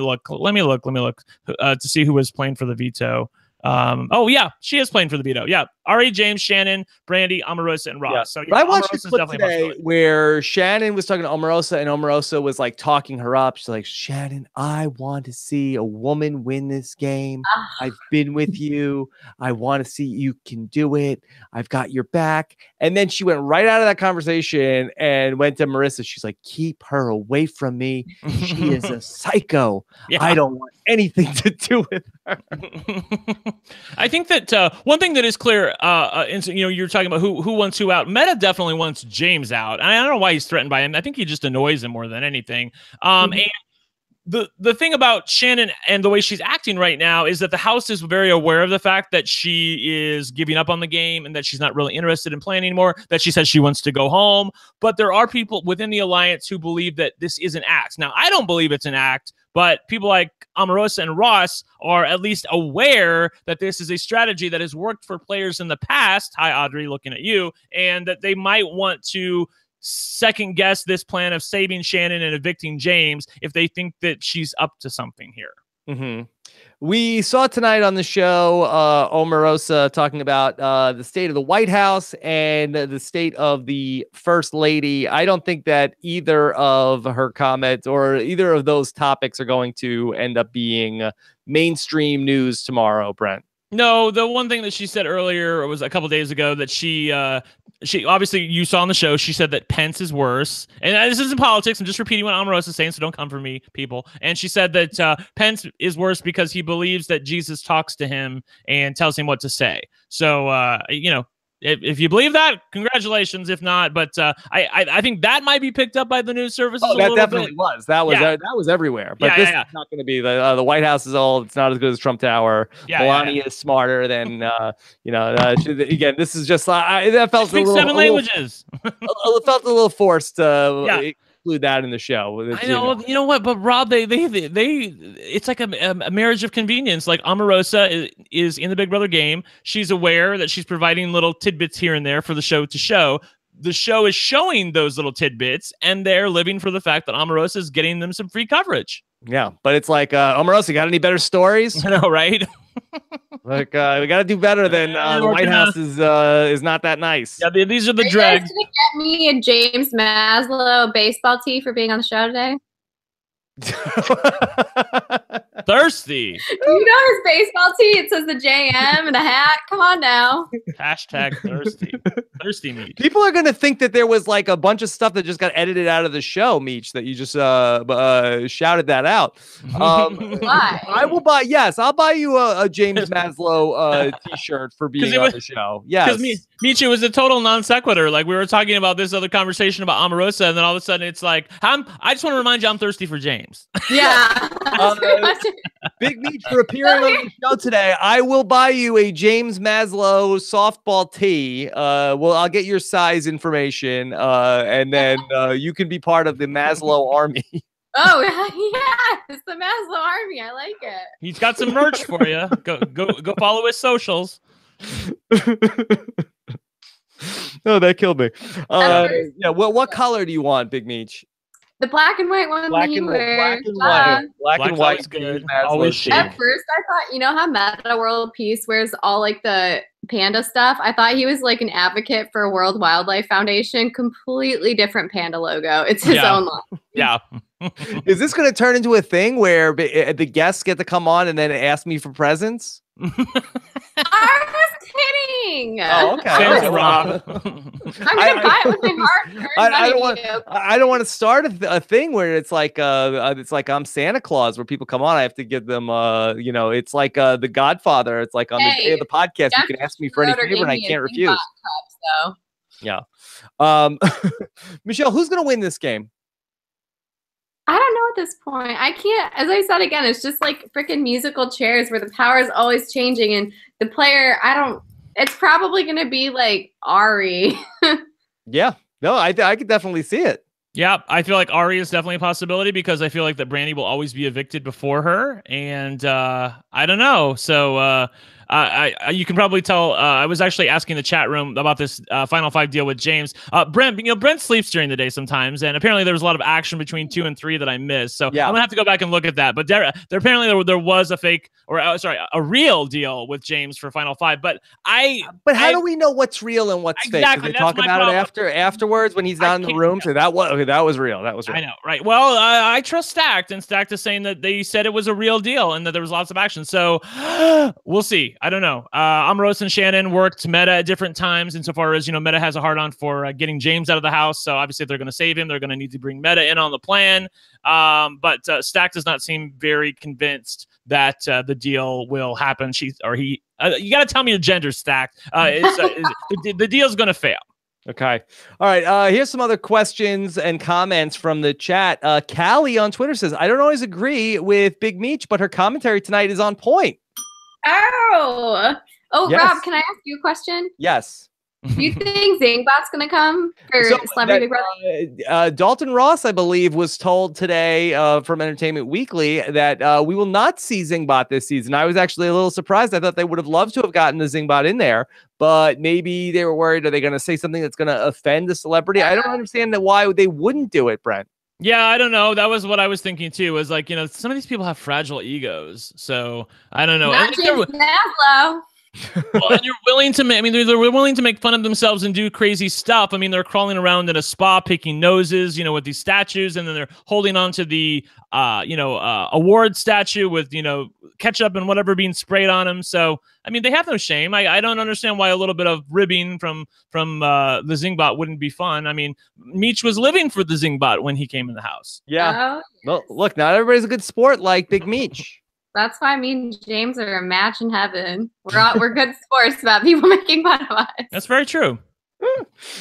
look to see who was playing for the veto. Oh yeah, she is playing for the veto. Yeah, Ari, James, Shannon, Brandy, Omarosa, and Ross. Yeah. So yeah, I watched this clip today where Shannon was talking to Omarosa, and Omarosa was like talking her up. She's like, Shannon, I want to see a woman win this game. I've been with you. I want to see you can do it. I've got your back. And then she went right out of that conversation and went to Marissa. She's like, keep her away from me. She is a psycho. Yeah. I don't want anything to do with her. I think that one thing that is clear, you're talking about who wants who out. Meta definitely wants James out. I don't know why he's threatened by him. I think he just annoys him more than anything. And the thing about Shannon and the way she's acting right now is that the house is very aware of the fact that she is giving up on the game and that she's not really interested in playing anymore, that she says she wants to go home. But there are people within the alliance who believe that this is an act. Now, I don't believe it's an act, but people like Omarosa and Ross are at least aware that this is a strategy that has worked for players in the past. Hi, Audrey, looking at you. And that they might want to second guess this plan of saving Shannon and evicting James if they think that she's up to something here. Mm-hmm. We saw tonight on the show Omarosa talking about the state of the White House and the state of the First Lady. I don't think that either of her comments or either of those topics are going to end up being mainstream news tomorrow, Brent. No, the one thing that she said earlier was a couple days ago that she obviously, you saw on the show, she said that Pence is worse. And this isn't politics. I'm just repeating what Omarosa is saying, so don't come for me, people. And she said that Pence is worse because he believes that Jesus talks to him and tells him what to say. So, if you believe that, congratulations. If not, but I think that might be picked up by the news services. Oh, that definitely was. That was everywhere. But this is not going to be the White House is all. It's not as good as Trump Tower. Melania is smarter than again. This is just that felt speak seven languages. It felt a little forced. Include that in the show. I know, you know what, but Rob, they it's like a marriage of convenience. Like Omarosa is in the Big Brother game. She's aware that she's providing little tidbits here and there for the show to show. The show is showing those little tidbits, and they're living for the fact that Omarosa is getting them some free coverage. Yeah, but it's like, Omarosa, got any better stories? I know, right? Like, we got to do better than the White House is not that nice. Yeah, these are the dregs. Are you guys gonna get me a James Maslow baseball tee for being on the show today? Thirsty. You know his baseball tee? It says the JM and a hat. Come on now. Hashtag thirsty. Thirsty Meech. People are going to think that there was like a bunch of stuff that just got edited out of the show, Meech, that you just shouted that out. Why? I'll buy you a James Maslow t-shirt for being on the show. Yes. Because Meech, it was a total non sequitur. Like we were talking about this other conversation about Omarosa, and then all of a sudden it's like, I just want to remind you I'm thirsty for James. Yeah. Big Meech, for appearing on the show today, I will buy you a James Maslow softball tee. I'll get your size information, and then you can be part of the Maslow army. Oh yeah, it's the Maslow army. I like it. He's got some merch for you. Go follow his socials. Oh, that killed me. What color do you want, Big Meech? The black and white one. Black and white. Black and white. Good. Always chic. At first, I thought, you know how Meta World Peace wears all like the panda stuff? I thought he was like an advocate for World Wildlife Foundation. Completely different panda logo. It's his own line. Yeah. Is this going to turn into a thing where the guests get to come on and then ask me for presents? I was kidding. Oh, okay. Thanks, All Rob. I'm gonna buy it with my hard-earned I don't money. want. I don't want to start a thing where it's like I'm Santa Claus, where people come on. I have to give them it's like The Godfather. It's like on the day of the podcast, you can ask me for any favor and I can't refuse. So Yeah. Michelle, who's gonna win this game? I don't know at this point. I can't, as I said again, it's just like freaking musical chairs where the power is always changing and the player, it's probably going to be like Ari. Yeah. No, I could definitely see it. Yeah, I feel like Ari is definitely a possibility because I feel like that Brandy will always be evicted before her. And I don't know. So you can probably tell. I was actually asking the chat room about this Final Five deal with James. Brent, Brent sleeps during the day sometimes, and apparently there was a lot of action between 2 and 3 that I missed. So yeah. I'm gonna have to go back and look at that. But there apparently was a fake, or a real deal with James for Final Five. But how do we know what's real and what's fake? Did they talk about it afterwards when he's not in the room? So that was real. That was real. I know, right? Well, I trust Stacked, and Stacked is saying that they said it was a real deal and that there was lots of action. So we'll see. I don't know. Ambrose and Shannon worked Meta at different times insofar as, Meta has a hard-on for getting James out of the house. So obviously if they're going to save him, they're going to need to bring Meta in on the plan. But Stack does not seem very convinced that the deal will happen. You got to tell me your gender, Stack. The deal's going to fail. Okay. All right. Here's some other questions and comments from the chat. Callie on Twitter says, I don't always agree with Big Meech, but her commentary tonight is on point. Oh, yes. Rob, can I ask you a question? Yes. Do you think Zingbot's going to come for Celebrity Big Brother? Dalton Ross, I believe, was told today from Entertainment Weekly that we will not see Zingbot this season. I was actually a little surprised. I thought they would have loved to have gotten the Zingbot in there, but maybe they were worried, are they going to say something that's going to offend the celebrity? I don't understand why they wouldn't do it, Brent. Yeah, I don't know. That was what I was thinking too. Was like, some of these people have fragile egos, so I don't know. Not James Maslow. Well, and you're willing to make, they're willing to make fun of themselves and do crazy stuff. They're crawling around in a spa, picking noses, with these statues, and then they're holding on to the, award statue with, ketchup and whatever being sprayed on them. So, they have no shame. I don't understand why a little bit of ribbing from the Zingbot wouldn't be fun. Meech was living for the Zingbot when he came in the house. Yeah. Well, look, not everybody's a good sport like Big Meech. That's why me and James are a match in heaven. We're good sports about people making fun of us. That's very true.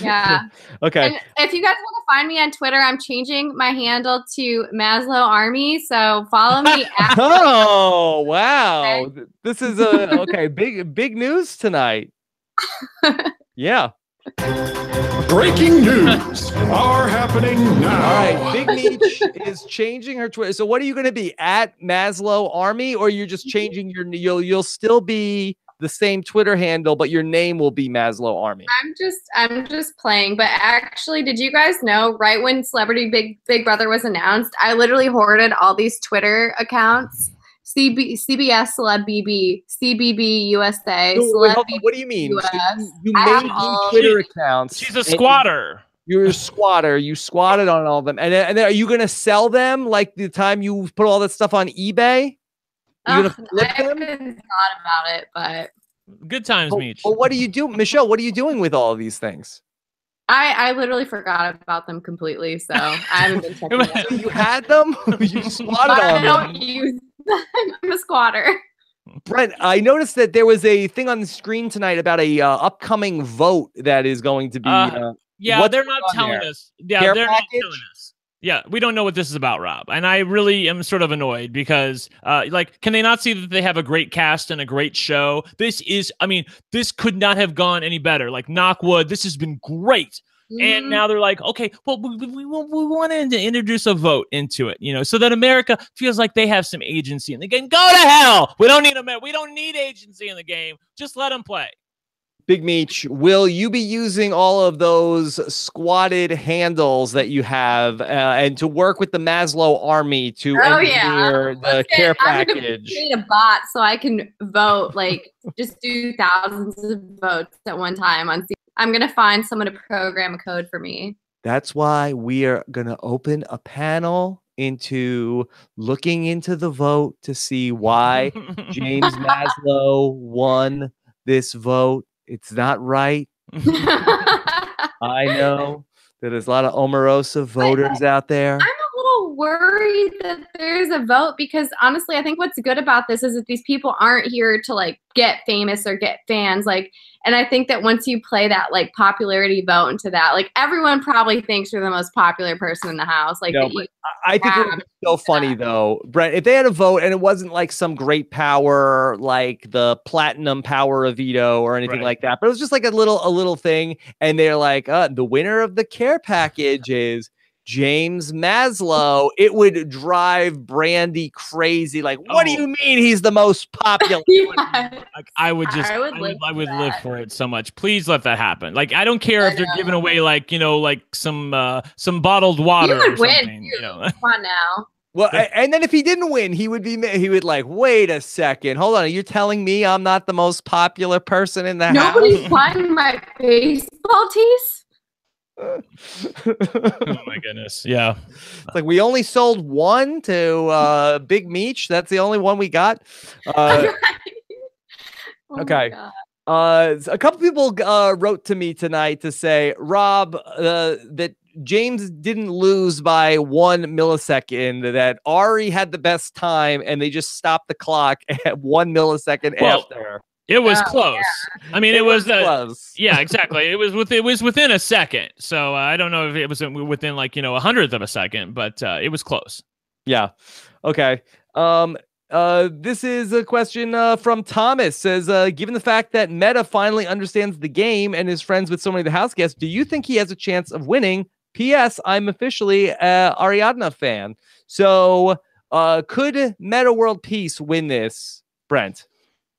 Yeah. Okay. And if you guys want to find me on Twitter, I'm changing my handle to Maslow Army. So follow me. Oh, wow. Okay. This is big news tonight. Yeah. Breaking news are happening now. All right, Big Meech is changing her Twitter. So what are you going to be, at Maslow Army, or you're just changing you'll still be the same Twitter handle, but your name will be Maslow Army? I'm just playing. But actually, did you guys know right when Celebrity Big Brother was announced, I literally hoarded all these Twitter accounts. CBS Celeb BB, CBB USA. Wait, hold on. What do you mean? You made Twitter accounts. She's a squatter. You're a squatter. You squatted on all of them. And then are you going to sell them like the time you put all that stuff on eBay? I haven't thought about it, but good times, Meech. Well, what do you do, Michelle? What are you doing with all of these things? I literally forgot about them completely, so I haven't been checking them. You had them? You squatted on them. I don't use them. I'm a squatter. Brent, I noticed that there was a thing on the screen tonight about a upcoming vote that is going to be. Yeah, they're not telling us. Yeah, they're not telling us. Yeah, we don't know what this is about, Rob. And I really am sort of annoyed because, can they not see that they have a great cast and a great show? This could not have gone any better. Like, knock wood, this has been great. And now they're like, okay, well, we wanted to introduce a vote into it, so that America feels like they have some agency in the game. Go to hell! We don't need agency in the game. Just let them play. Big Meech, will you be using all of those squatted handles that you have and to work with the Maslow Army to engineer the care package? I'm going to create a bot so I can vote, just do thousands of votes at one time. I'm going to find someone to program a code for me. That's why we are going to open a panel into looking into the vote to see why James Maslow won this vote. It's not right. I know that there's a lot of Omarosa voters out there. I'm a little worried that there's a vote because honestly, I think what's good about this is that these people aren't here to like get famous or get fans. Like, and I think that once you play that like popularity vote into that, like everyone probably thinks you're the most popular person in the house. Like, No, that you I think it would be so funny though, Brent, if they had a vote and it wasn't like some great power, like the platinum power of veto or anything like that, but it was just like a little thing. And they're like, the winner of the care package is James Maslow. It would drive Brandy crazy. Like, what do you mean he's the most popular? Like, I would live for it so much. Please let that happen. Like, I don't care if they're giving away like, you know, like some bottled water. You would or win. something, you know? Come on now. Well, and then if he didn't win, he would like, wait a second, hold on. You're telling me I'm not the most popular person in the house? Nobody's buying my baseball tees. Oh my goodness. Yeah. It's like we only sold one to Big Meech. That's the only one we got. Okay. A couple people wrote to me tonight to say, Rob, that James didn't lose by 1 millisecond, that Ari had the best time and they just stopped the clock at 1 millisecond after. It was close. Yeah. I mean, it was close. Yeah, exactly. It was within a second. So I don't know if it was within like, you know, 100th of a second, but it was close. Yeah. Okay. This is a question from Thomas. Says, given the fact that Meta finally understands the game and is friends with so many of the house guests, do you think he has a chance of winning? P.S. I'm officially a Ariadna fan. So could Meta World Peace win this, Brent?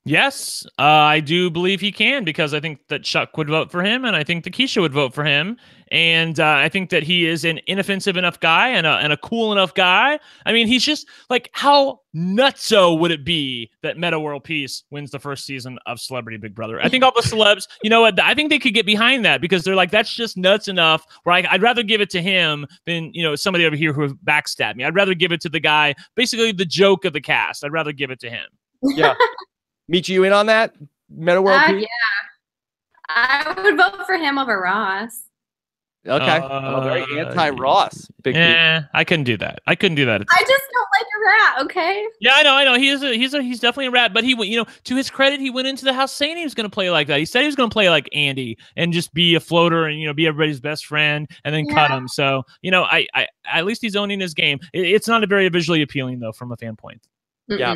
Yes, I do believe he can, because I think that Chuck would vote for him, and I think that Keisha would vote for him, and I think that he is an inoffensive enough guy and a cool enough guy. I mean, he's just like, how nutso would it be that Meta World Peace wins the first season of Celebrity Big Brother? I think all the celebs, you know what, I think they could get behind that, because they're like, that's just nuts enough where I'd rather give it to him than, you know, somebody over here who have backstabbed me. I'd rather give it to the guy, basically the joke of the cast. I'd rather give it to him. Yeah. Meet you in on that? Meta World Peace? Yeah. I would vote for him over Ross. Okay. Very anti-Ross. I couldn't do that. I couldn't do that. I just don't like a rat, okay? Yeah, I know. He's definitely a rat, but he, you know, to his credit, he went into the house saying he was going to play like that. He said he was going to play like Andy and just be a floater and, you know, be everybody's best friend and then cut him. So, you know, I at least he's owning his game. It's not a very visually appealing though, from a fan point. Yeah.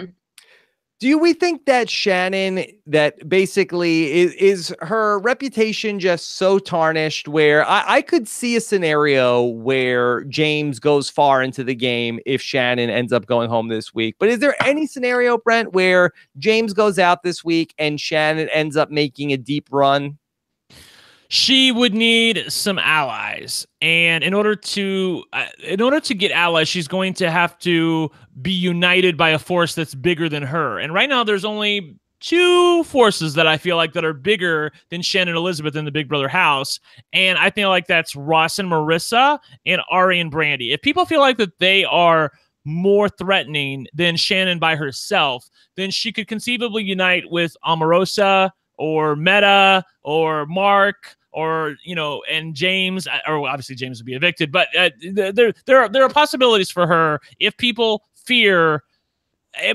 Do we think that Shannon, that basically is her reputation just so tarnished where I could see a scenario where James goes far into the game if Shannon ends up going home this week? But is there any scenario, Brent, where James goes out this week and Shannon ends up making a deep run? She would need some allies, and in order to get allies, she's going to have to be united by a force that's bigger than her. And right now, there's only 2 forces that I feel like that are bigger than Shannon and Elizabeth in the Big Brother house, and I feel like that's Ross and Marissa and Ari and Brandy. If people feel like that they are more threatening than Shannon by herself, then she could conceivably unite with Omarosa or Meta or Mark or, you know, and James, or obviously James would be evicted, but there are possibilities for her if people fear,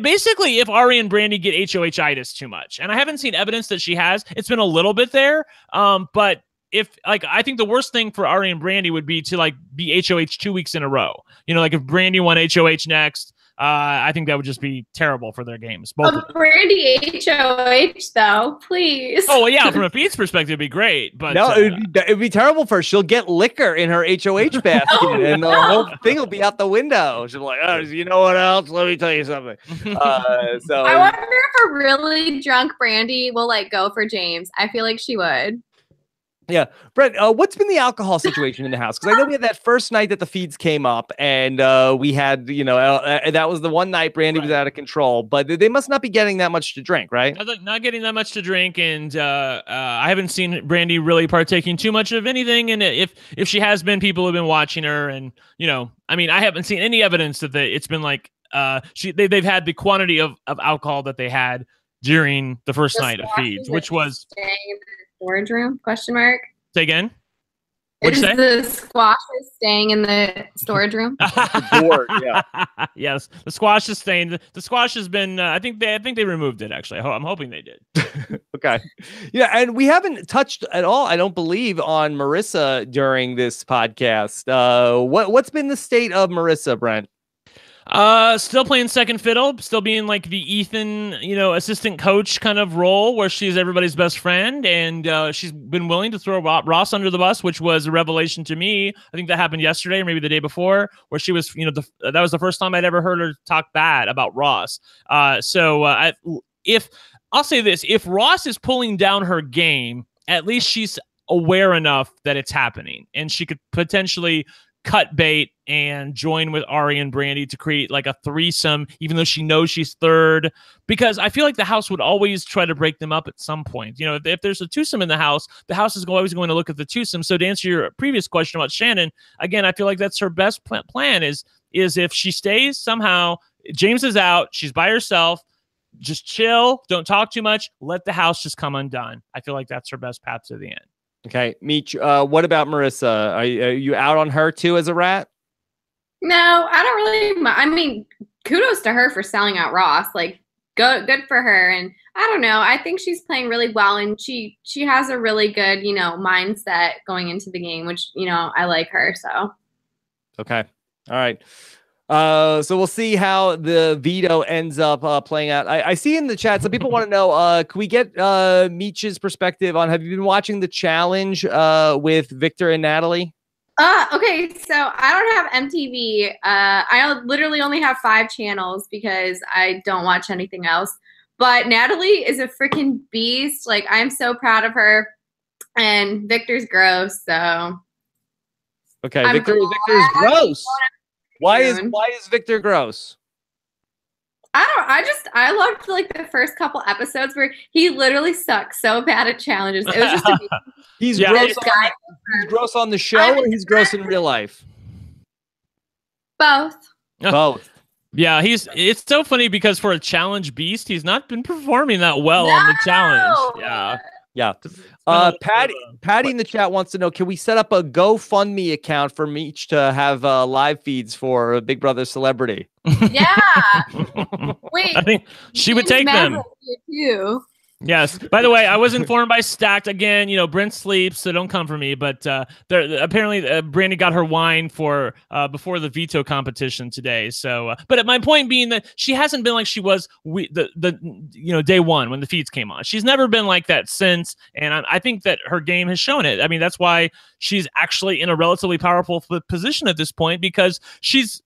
basically if Ari and Brandy get HOH-itis too much. And I haven't seen evidence that she has. It's been a little bit there, but if, like, I think the worst thing for Ari and Brandy would be to like be HOH 2 weeks in a row. You know, like if Brandy won HOH next, I think that would just be terrible for their games. Brandy HOH though, please. Oh well, yeah, from a feed's perspective, it'd be great, but no, it'd be terrible for her. She'll get liquor in her HOH basket, and the whole thing will be out the window. She'll be like, "Oh, you know what else? Let me tell you something." So I wonder if a really drunk Brandy will like go for James. I feel like she would. Yeah. Brent, what's been the alcohol situation in the house? Because I know we had that first night that the feeds came up and we had, you know, that was the one night Brandy was out of control, but they must not be getting that much to drink, right? Not getting that much to drink. And I haven't seen Brandy really partaking too much of anything. And if she has been, people have been watching her. And, you know, I mean, I haven't seen any evidence that it's been like they've had the quantity of alcohol that they had during the first The night of squash feeds, is which was staying in the storage room? Question mark. say again. What'd you say? The squashes staying in the storage room? board, yeah. Yes, the squash is staying. The squash has been. I think they removed it. Actually, I'm hoping they did. Okay. Yeah, and we haven't touched at all, I don't believe, on Marissa during this podcast. What's been the state of Marissa, Brent? Still playing second fiddle, still being like the Ethan, assistant coach kind of role where she's everybody's best friend, and she's been willing to throw Ross under the bus, which was a revelation to me. I think that happened yesterday or maybe the day before, where she was, that was the first time I'd ever heard her talk bad about Ross. If I'll say this, if Ross is pulling down her game, at least she's aware enough that it's happening, and she could potentially cut bait and join with Ari and Brandy to create like a threesome, even though she knows she's third, because I feel like the house would always try to break them up at some point. If there's a twosome in the house is always going to look at the twosome. So to answer your previous question about Shannon, again, I feel like that's her best plan is if she stays somehow, James is out, she's by herself, just chill, don't talk too much, let the house just come undone. I feel like that's her best path to the end. Okay, Meech, what about Marissa? Are you out on her too as a rat? No, I don't really. I mean, kudos to her for selling out Ross. Like, good for her. And I don't know. I think she's playing really well, and she has a really good, mindset going into the game, which I like her. So. Okay. All right. So we'll see how the veto ends up playing out. I see in the chat, some people want to know, can we get Meech's perspective on, have you been watching the challenge with Victor and Natalie? Okay, so I don't have MTV. I literally only have 5 channels because I don't watch anything else. But Natalie is a freaking beast. Like, I'm so proud of her. And Victor's gross, so. Okay, Victor's gross. Why is Victor gross? I loved like the first couple episodes where he literally sucks so bad at challenges. It was just he's gross on the show, or he's gross in real life? Both. Both. Yeah, it's so funny because for a challenge beast, he's not been performing that well on the challenge. Yeah. Patty in the chat wants to know, can we set up a GoFundMe account for Meech to have live feeds for a Big Brother celebrity? Yeah. Wait. I think she would take them. Too. Yes. By the way, I was informed by Stacked again. Brent sleeps, so don't come for me. But apparently, Brandy got her wine for before the veto competition today. So, but my point being that she hasn't been like she was day one when the feeds came on. She's never been like that since, and I think that her game has shown it. I mean, that's why she's actually in a relatively powerful position at this point, because she's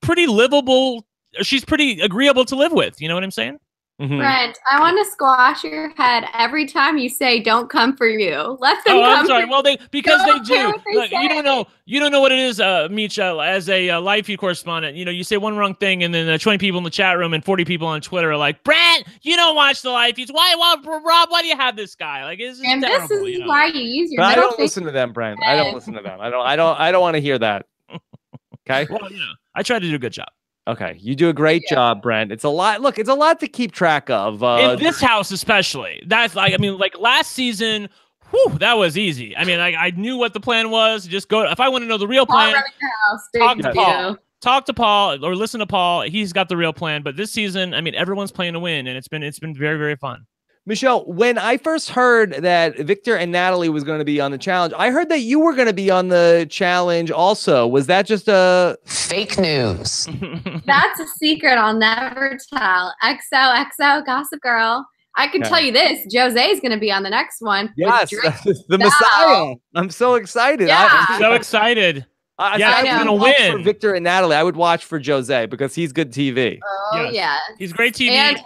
pretty livable. She's pretty agreeable to live with. You know what I'm saying? Mm-hmm. Brent, I want to squash your head every time you say "don't come for you." Let them come. I'm sorry. Well, they do. Look, you don't know what it is, Meech, as a live feed correspondent. You say one wrong thing, and then 20 people in the chat room and 40 people on Twitter are like, "Brent, you don't watch the live feeds. Rob? Why do you have this guy? Like, this is terrible." This is why you use your. But I don't listen to them, Brent. I don't listen to them. I don't want to hear that. Okay. Well, I try to do a good job. Okay, you do a great job, Brent. It's a lot. Look, it's a lot to keep track of. In this house, especially. That's like last season. Whew, that was easy. I mean, I knew what the plan was. Just go. If I want to know the real plan, talk to Paul or listen to Paul. He's got the real plan. But this season, I mean, everyone's playing to win, and it's been very, very fun. Michelle, when I first heard that Victor and Natalie was going to be on the challenge, I heard that you were going to be on the challenge also. Was that just a fake news? That's a secret I'll never tell. XOXO Gossip Girl. I can tell you this: Jose is going to be on the next one. Yes, the Messiah. I'm so excited. Yeah. I'm so excited. I was going to win for Victor and Natalie. I would watch for Jose because he's good TV. Oh yeah, he's great TV. And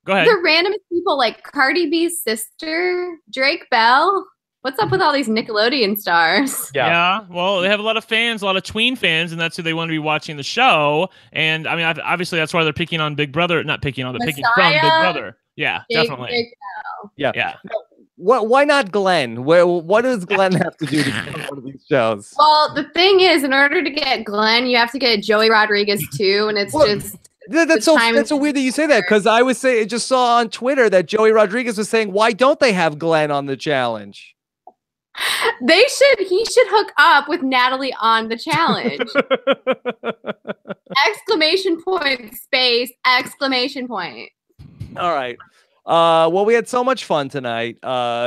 go ahead. The randomest people like Cardi B's sister, Drake Bell. What's up with all these Nickelodeon stars? Yeah. Well, they have a lot of fans, a lot of tween fans, and that's who they want to be watching the show. And I mean, obviously, that's why they're picking on Big Brother. Not picking on, but picking from Big Brother. Yeah, definitely. Big yeah. Why not Glenn? What does Glenn have to do to get on one of these shows? Well, the thing is, in order to get Glenn, you have to get Joey Rodriguez too, and it's just. That's so weird that you say that, because I just saw on Twitter that Joey Rodriguez was saying, why don't they have Glenn on the challenge? He should hook up with Natalie on the challenge. Exclamation point, space, exclamation point. All right. Well, we had so much fun tonight.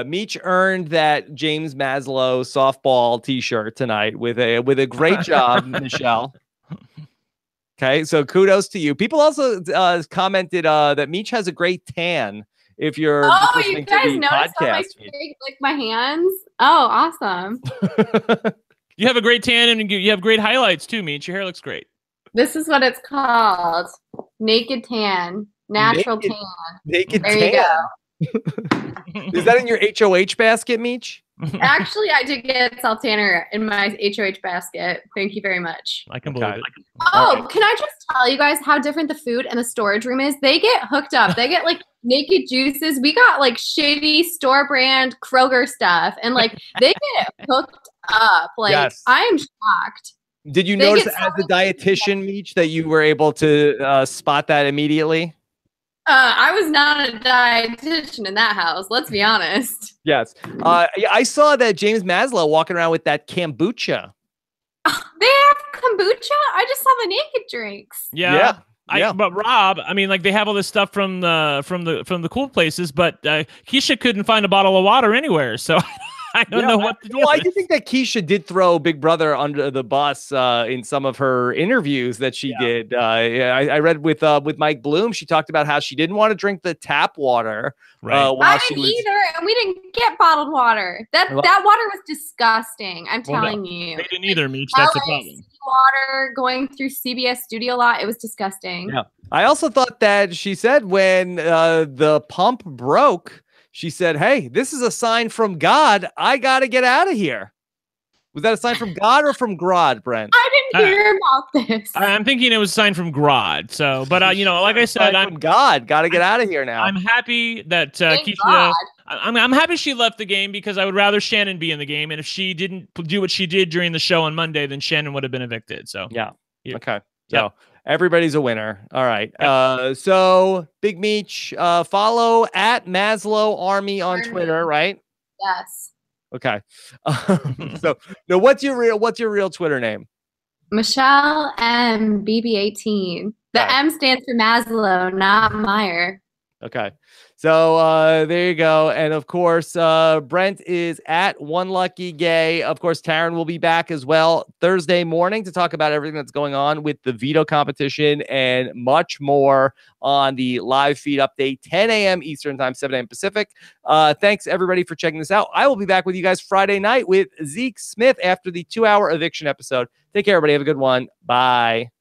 Meech earned that James Maslow softball t-shirt tonight with a great job, Michelle. Okay, so kudos to you. People also commented that Meech has a great tan. If you're you guys noticed my hands? Oh, awesome. You have a great tan and you have great highlights too, Meech. Your hair looks great. This is what it's called. Naked tan. Natural tan. Naked there tan. You go. Is that in your HOH basket, Meech? Actually, I did get self tanner in my HOH basket. Thank you very much. I can believe it. Oh, can I just tell you guys how different the food and the storage room is? They get hooked up. They get like naked juices. We got like shitty store brand Kroger stuff, and like they get hooked up. Like yes. I am shocked. Did you notice as a dietitian, Meech, that you were able to spot that immediately? I was not a dietitian in that house. Let's be honest. Yes. I saw that James Maslow walking around with that kombucha. They have kombucha? I just saw the naked drinks. Yeah. But Rob, I mean, like they have all this stuff from the cool places, but Keisha couldn't find a bottle of water anywhere. So I don't know what to do. Well, I do think that Keisha did throw Big Brother under the bus in some of her interviews that she did. I read with Mike Bloom. She talked about how she didn't want to drink the tap water. Right. I didn't either, and we didn't get bottled water. That water was disgusting. I'm telling you. They didn't either, Meech. That's the problem. Water going through CBS studio lot. It was disgusting. Yeah. I also thought that she said when the pump broke, she said, hey, this is a sign from God. I got to get out of here. Was that a sign from God or from Grodd, Brent? I didn't hear about this. I'm thinking it was a sign from Grodd. So, but like I said, I'm from God. Got to get out of here now. I'm happy that Keisha. I'm happy she left the game because I would rather Shannon be in the game. And if she didn't do what she did during the show on Monday, then Shannon would have been evicted. So yeah. Okay. So everybody's a winner. All right. So Big Meech, follow at Maslow Army on Twitter, right? Yes. Okay. So now what's your real Twitter name? Michelle M BB18. The M stands for Maslow, not Meyer. Okay. So there you go. And of course, Brent is at One Lucky Gay. Of course, Taryn will be back as well Thursday morning to talk about everything that's going on with the veto competition and much more on the live feed update, 10 a.m. Eastern time, 7 a.m. Pacific. Thanks everybody for checking this out. I will be back with you guys Friday night with Zeke Smith after the 2-hour eviction episode. Take care, everybody. Have a good one. Bye.